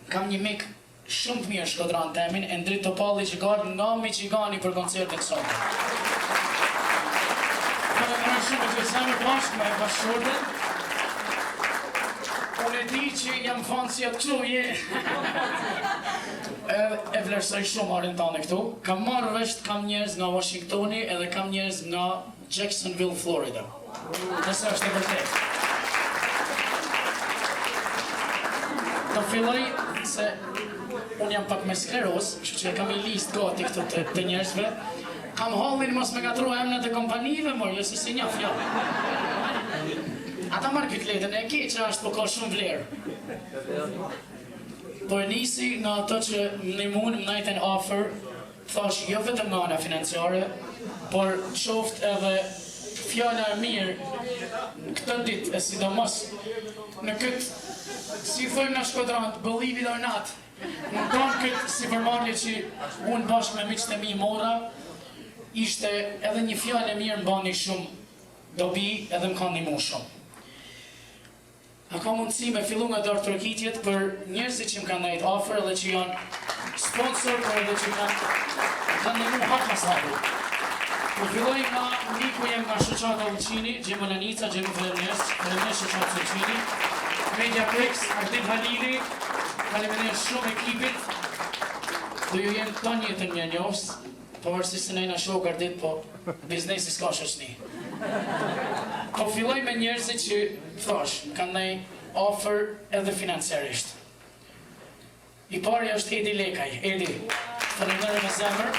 kam një mik shumë të mirë shkodran temin, Endrit Topalli që gardë nga Michigani për koncertin sonte. Falenderoj shumë që zemër bashkë me bashkëshorten. Unë e di që jam fanë si atë këtu je. E vlerësoj shumë arën tane këtu. Kam marrë vesht, kam njerëz nga Washingtoni edhe kam njerëz nga Jacksonville, Florida. Nëse është e vërtet. Të filloj se unë jam pak me skleroz, kështu që kam i listë gati këtu të njerëzve. Kam hallin mos me gatru emnat e kompanive, mor, jo se si një fjallë. Ata marrë këtë letën e ke që është po ka shumë vlerë. Po e nisi në ato që në mund më najten offer, thash jo vetëm nga ana financiare, por qoftë edhe fjalla e mirë këtë ditë, e sidomos në këtë, si thojmë në Shkodran, believe it or not, në tonë këtë si përmarrje që unë bashkë me miqtë e mi mora, ishte edhe një fjallë e mirë më bani shumë dobi edhe më kanë ndihmu shumë. A ka mundësi me fillu nga dorë trokitjet për njerëzit që më kanë ndajt offer edhe që janë sponsor, por edhe që kanë ndihmu hap mas hapu. Po filloj nga miku jem nga shoqata Ulqini, Gjemo Lanica, Gjemo Faleminderit shoqata Ulqini, Mediaplex, Ardit Halili, faleminderit shumë ekipit, do ju jenë ton jetën një njohës, pavarësisht se nejna shok Ardit, po biznesi s'ka shoqni. Po filloj me njerëzit që, thash, kanë ndaj offer edhe financiarisht. I pari është Edi Lekaj. Edi, faleminderit me zemër.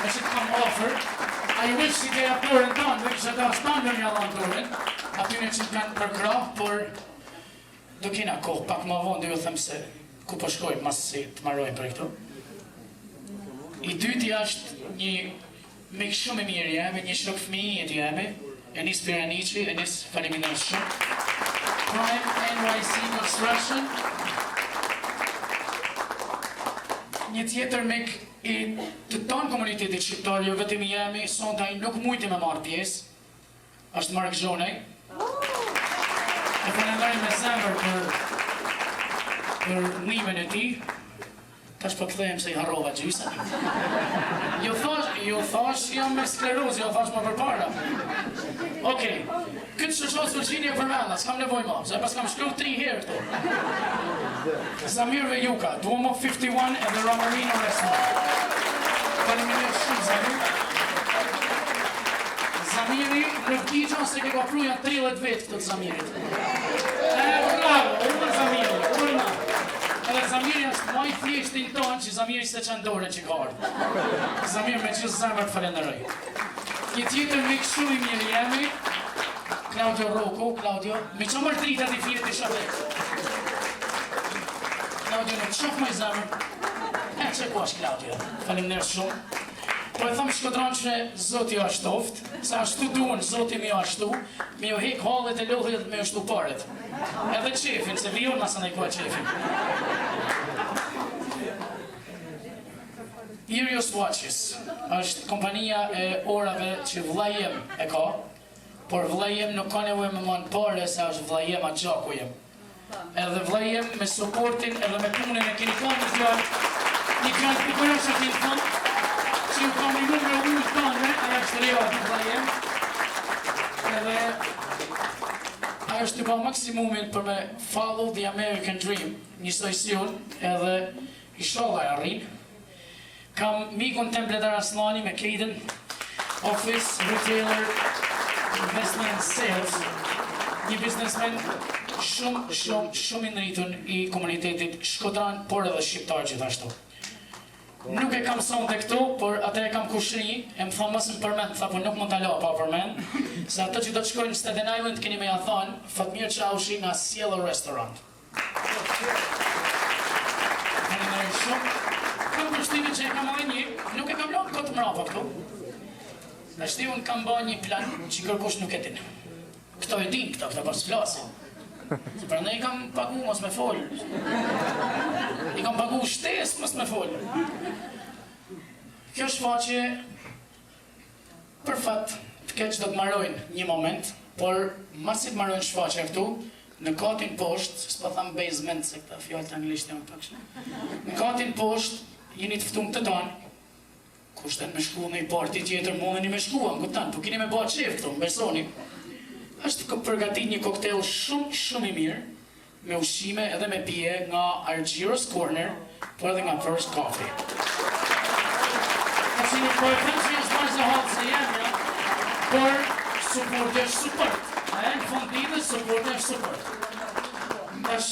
Me që të kam offer, a i wish si të japërën tonë, dhe kështë ata standër një alanturën, atyre që kanë përkra, por do kina kohë, pak ma vonë, dhe ju thëmë se ku po shkojmë, mas si të marrojmë për këto. I dyti është një mik shumë i mirë jemi, një shok fëmijë jeti jemi, Enis Piranici, Enis faleminderit shumë. Prime NYC Construction. Një tjetër mik i të tonë komunitetit shqiptar, jo vetëm i jemi, sonte ai nuk mujti me marrë pjesë, është Mark Zhonej. E falenderoj me zemër për nimen e tij. Tash po kthehem se I harrova gjysa. Jo thash jam me sklerozë, jo thash më përpara. Okej, këtë shoqos Ulqini e përmenda, s'kam nevojë më, se pas kam shkruar 3 herë këtu. Zamir Vejuka, Duomo 51 and the Romarino Restaurant. Faleminderit shumë Zamir. Zamiri nuk di që se ke ka pruja 30 vetë këtë Zamirit. Bravo, urna Zamiri, urna. Edhe Zamiri është më I thjeshtin tonë që Zamiri se qëndore që ka ardhë. Zamir me gjithë zemër të falenderoj. Një tjetër mik shumë I mirë jemi, Claudio Rocco, Claudio, me që mërë dritat I fjetë I shabetë. Claudio nuk qofë më I zemër, që ku është Claudio, faleminderit shumë. Po e thëmë Shkodran që Zoti është toftë, se ashtu duen Zoti mi ashtu, mi jo hek hallet e lodhjet me ashtu paret. Edhe qefin, se vijon nasa në I kua qefin. Irios Watches është kompania e orave që vllajem e ka, por vllajem nuk ka nevojë me manë pare se është vllajem atë gjaku jem. Edhe vllajem me supportin edhe me punën e keni ka një fjallë pikërës e keni ka, që ju kam një numër e ullë tane, aja është reja të vllajem. Edhe aja është të ka maksimumin për me follow the American Dream, njësoj si unë, edhe I sholla e arrin. Kam mikun Templetar Aslani me Caden, office, retailer, investment and sales, një businessman shumë I ndritun I komunitetit Shkodran, por edhe shqiptar gjithashtu. Nuk e kam sonte këtu, por atë e kam kushri, e më thonë mësë më përmend, tha po nuk mund t'alo pa përmend, se ato që do të shkojnë në Staten Island keni me ja thonë, Fatmir Qaushi nga Cielo Restaurant. Faleminderit shumë. Kam përshtypjen që e kam edhe një, nuk e kam lënë kot mrapa këtu. Tashti unë kam bërë një plan që kërkush nuk e din. Këto e din, këto pas flasin. Se prandaj I kam pagu mos me fol. I kam pagu shtesë mos me fol. Kjo shfaqje për fat të keq do të marrojnë një moment, por masi të marrojnë shfaqja këtu, në katin poshtë, s'po tham basement se këta fjalët anglisht janë pak shumë. Në katin poshtë jeni të ftuar të tanë. Kushten me shku në I parti tjetër, mundeni me shkuan, kuptan, po keni me bëhet shef këtu, besoni. Është përgatit një koktel shumë I mirë, me ushqime edhe me pije nga Argyrus Corner, por edhe nga First Coffee. Tash nuk po e them se është marrë hatë se jemra, por supporti është support. A e në fund ditës supporti është support. Tash,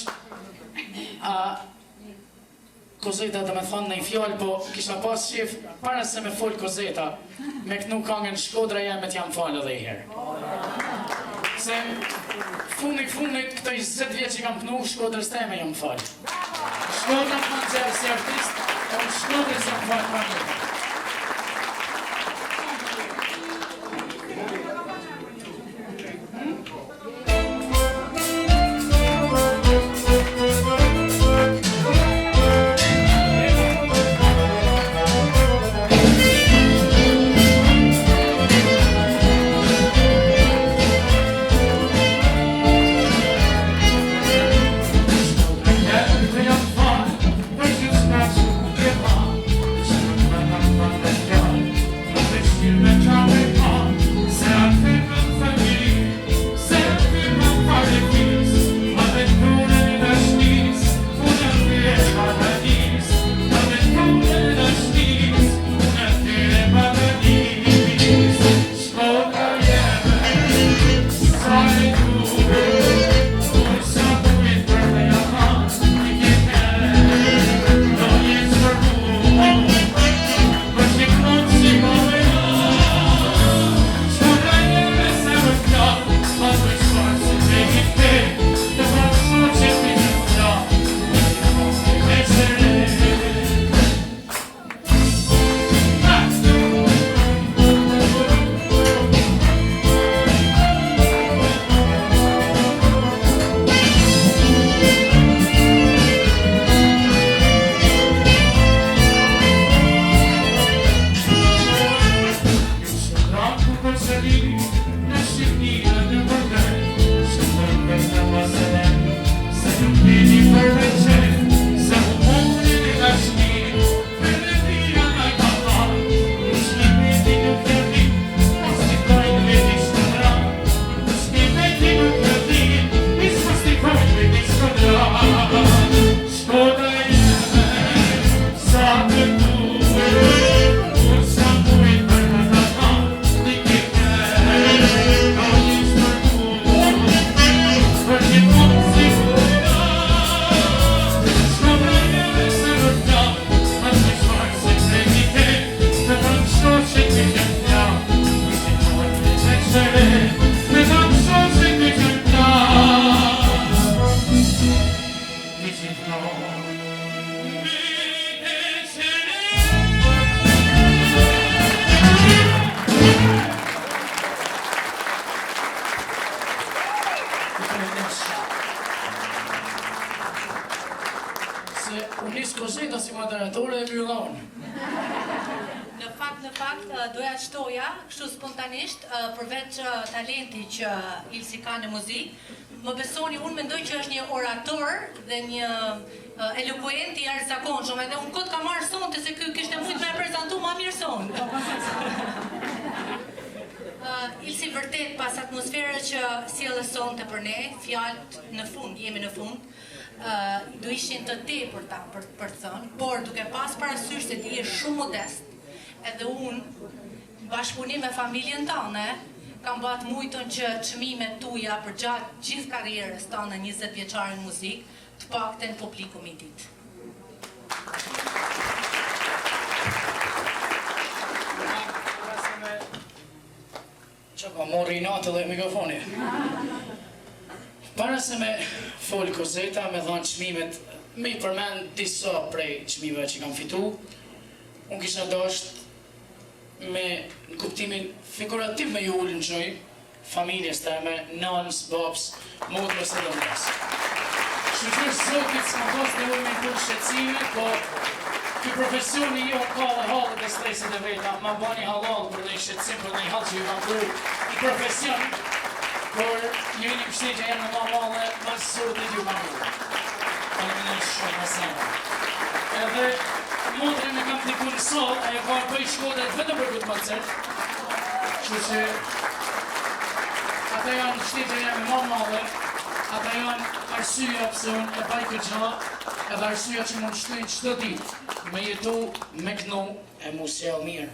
Kozeta dhe me thonë në I fjallë, po kisha pas shif, para se me folë Kozeta, me kënu kangën Shkodra jemet jam falë edhe I herë. Se funit këto 20 vjetë që kam kënu, Shkodrës teme jam falë. Shkodra më në gjerë si artist, po Shkodrës jam falë pra një. Në fakt, doja të shtoja, kështu spontanisht, përveç talenti që Ilsi ka në muzikë, më besoni, unë mendoj që është një orator dhe një elokuent I jashtëzakonshëm, edhe unë kot ka marrë sonte se ky kishte mujt me prezantu më mirë son. Ilsi vërtet pas atmosferës që sjellë sonte për ne, fjalët në fund, jemi në fund, do ishin të tepërta për të thënë, por duke pas parasysh se ti je shumë modest, edhe unë, bashkëpunim me familjen tënde, kam bat mujtën që çmimet tuaja për gjatë gjithë karrierës tënde 20 vjeçare në muzikë, të paktën publiku mi ditë. Që ka mori natë dhe mikrofoni. Para se me folë Kozeta, me dhanë çmimet, me I përmend disa prej çmimeve që kam fitu, unë kisha dasht me në kuptimin figurativ me ju ullë në gjoj, familjes teme, nanës, babs, motrës e dëmës. Shqyqysh Zotit s'ma pas të ullë me të shqecime, po ky profesioni jo ka dhe halët e stresit e veta, ma bani halal për dhe I shqecim, për dhe I halë që ju kam kru I profesion, por ju një pështi që jenë në ma male, ma sërë dhe ju kam kru. Faleminderit shumë në semë. Edhe motrën e kam t'iku në sot, ajo ka bëj shkodet vetëm për këtë koncert, që që ata janë pështi që jenë ma male, ata janë arsyeja pse unë e baj këtë gja, edhe arsyeja që më shtojnë çdo ditë me jetu, me kënu, e mu sjell mirë.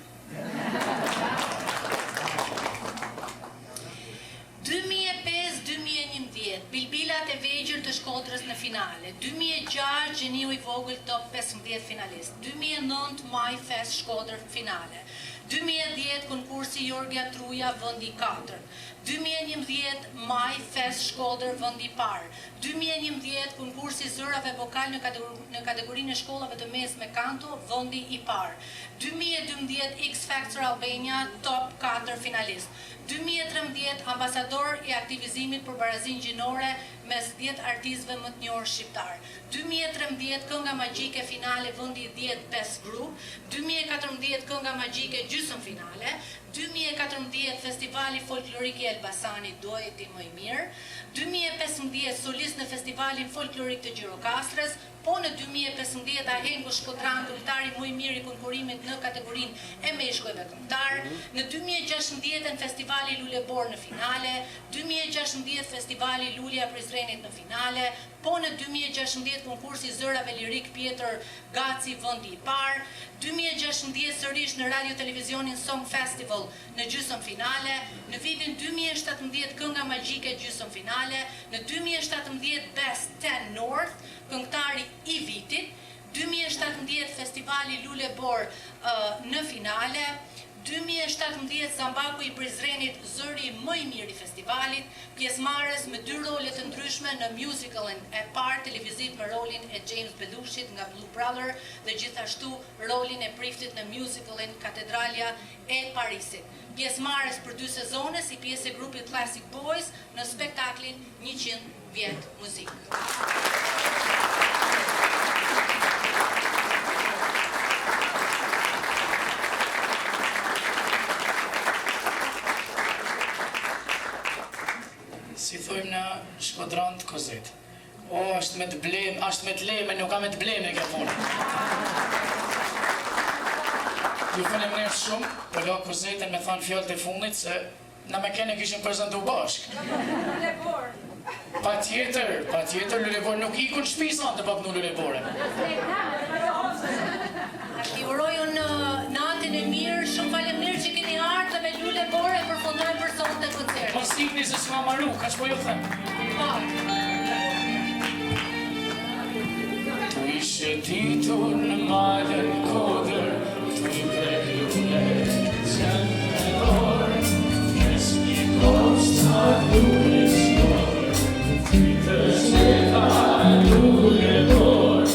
2005-2011, Bilbilat e vegjël të Shkodrës në finale. 2006, Gjeniu I vogël top 15 finalist. 2009, Maj Fest Shkodrë finale. 2010, konkursi Jorgja Truja, vendi 4. 2011, Maj Fest Shkodër, vendi parë. 2011, konkursi Zërave vokal në kategorinë e shkollave të mesme kanto, vendi I parë. 2012, X Factor Albania, top 4 finalist. 2013, ambasador I aktivizimit për barazinë gjinore mes 10 artistëve më të njohur shqiptar. 2013, kënga magjike finale, vendi 10 best group. 2014, kënga magjike gjysmë finale. 2014, festivali folklorik I Elbasanit, Doje ti më I mirë. 2015, solist në festivalin folklorik të Gjirokastrës, po në 2015 Ahengo Shkodran, këngëtari më I mirë I konkurimit në kategorinë e meshkujve këngëtar. Në 2016 në festivali Lulebor në finale, 2016 festivali Lulja Prizrenit në finale, po në 2016 konkursi Zërave Lirik Pjetër Gaci vendi I parë, 2016 sërish në Radio Televizionin Song Festival në gjysmë finale, në vitin 2017 kënga magjike gjysmë finale, në 2017 Best 10 North, këngëtari I vitit, 2017 festivali Lulebor në finale, 2017 Zambaku I Prizrenit zëri më I mirë I festivalit, pjesëmarrës me 2 role të ndryshme në musicalin e parë televiziv me rolin e James Belushit nga Blue Brother dhe gjithashtu rolin e priftit në musicalin Katedralja e Parisit. Pjesëmarrës për 2 sezone si pjesë e grupit Classic Boys në spektaklin 100 vjet muzikë. Si thojmë në Shkodran të Kozet. O, është me të blem, është me të leme, nuk ka me të bleme kjo punë. Ju faleminderit shumë, po la Kozetën me thanë fjallët e fundit se na me kene kishim prezentu bashkë. Lulebor. Pa tjetër, Lulebor nuk ikun shpisa të pak në Lulebore. Ti uroj unë natën e mirë, shumë faleminderit që keni ardhur dhe me Lulebor e përfundojmë për sonte koncertin. Mos ikni se s'ma marru, ka që po ju them. Tu ishe ditur në malën kodër, tu I brek lule, qenë e dorë, mes një kosta lule shkorë, ty të sheta lule borë,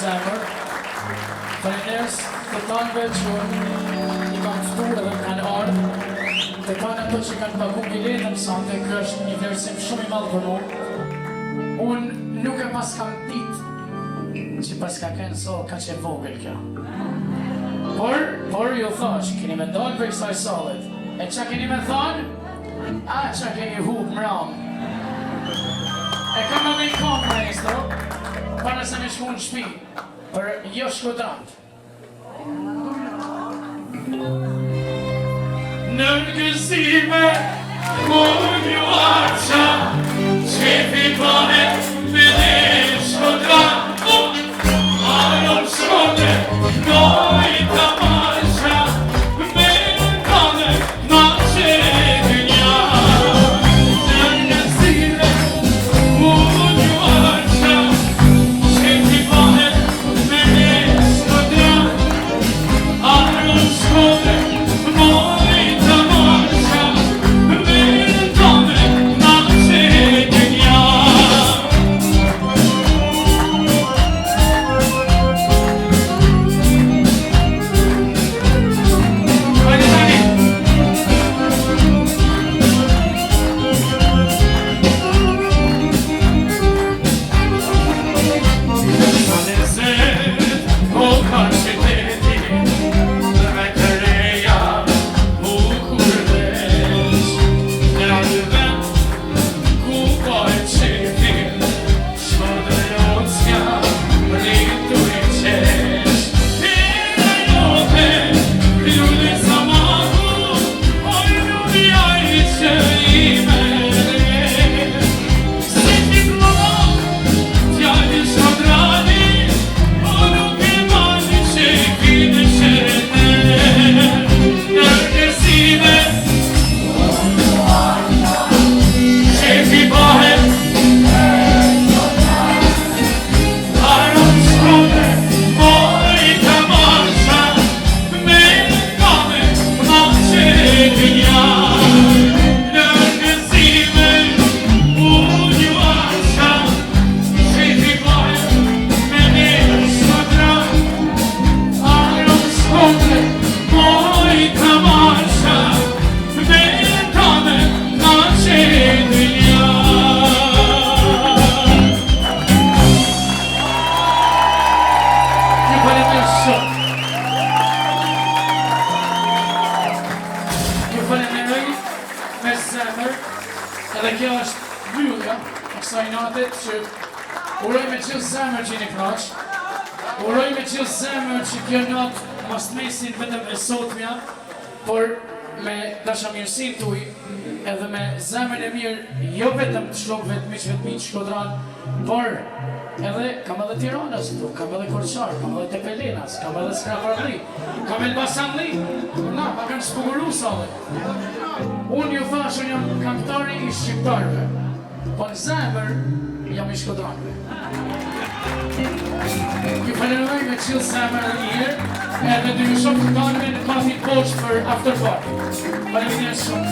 zemër. Faleminderit të tanëve që i kanë ftuar dhe kanë ardhur. Të kanë ato që kanë paguar biletën sante, kjo është një vlerësim shumë i madh për mua. Unë nuk e pas kam ditë që pas ka kënë so ka që vogël kjo. Por ju thash, keni me ndonë për kësaj sallet. E qa keni me thonë? A qa keni hub mram. E kam edhe i kom, maestro, para se me shku në shpi, për jo shkodrant. Në gëzime, mund ju arqa, qefi pamet me dhe shkodrant. Aron shkone, doj të marqa, me në kane, ma që dënja. Në gëzime, mund ju arqa, qefi pamet me dhe shkodrant. Aron shkone, moj të marqa, me në kane, ma që dënja. Edhe kjo është mbyllja e kësaj nate që uroj me qilë zemër që jeni knaq. Uroj me qilë zemër që kjo natë mos mesin vetëm e sotmja, por me dashamirësinë tuaj edhe me zemrën e mirë, jo vetëm të shokëve të miqve të Shkodran, por edhe kam edhe Tiranës këtu, kam edhe Korçar, kam edhe Tepelenas, kam edhe Skraparlli, kam Elbasanli, na, pa kanë spuguru sale. Unë ju thash, unë jam këngëtari i shqiptarëve, po në zemër jam i Shkodranëve. Ju falenderoj me qilë zemër dhe njërë, edhe dy ju shoh të tanëve në Coffee Coach për after party. Faleminderit shumë.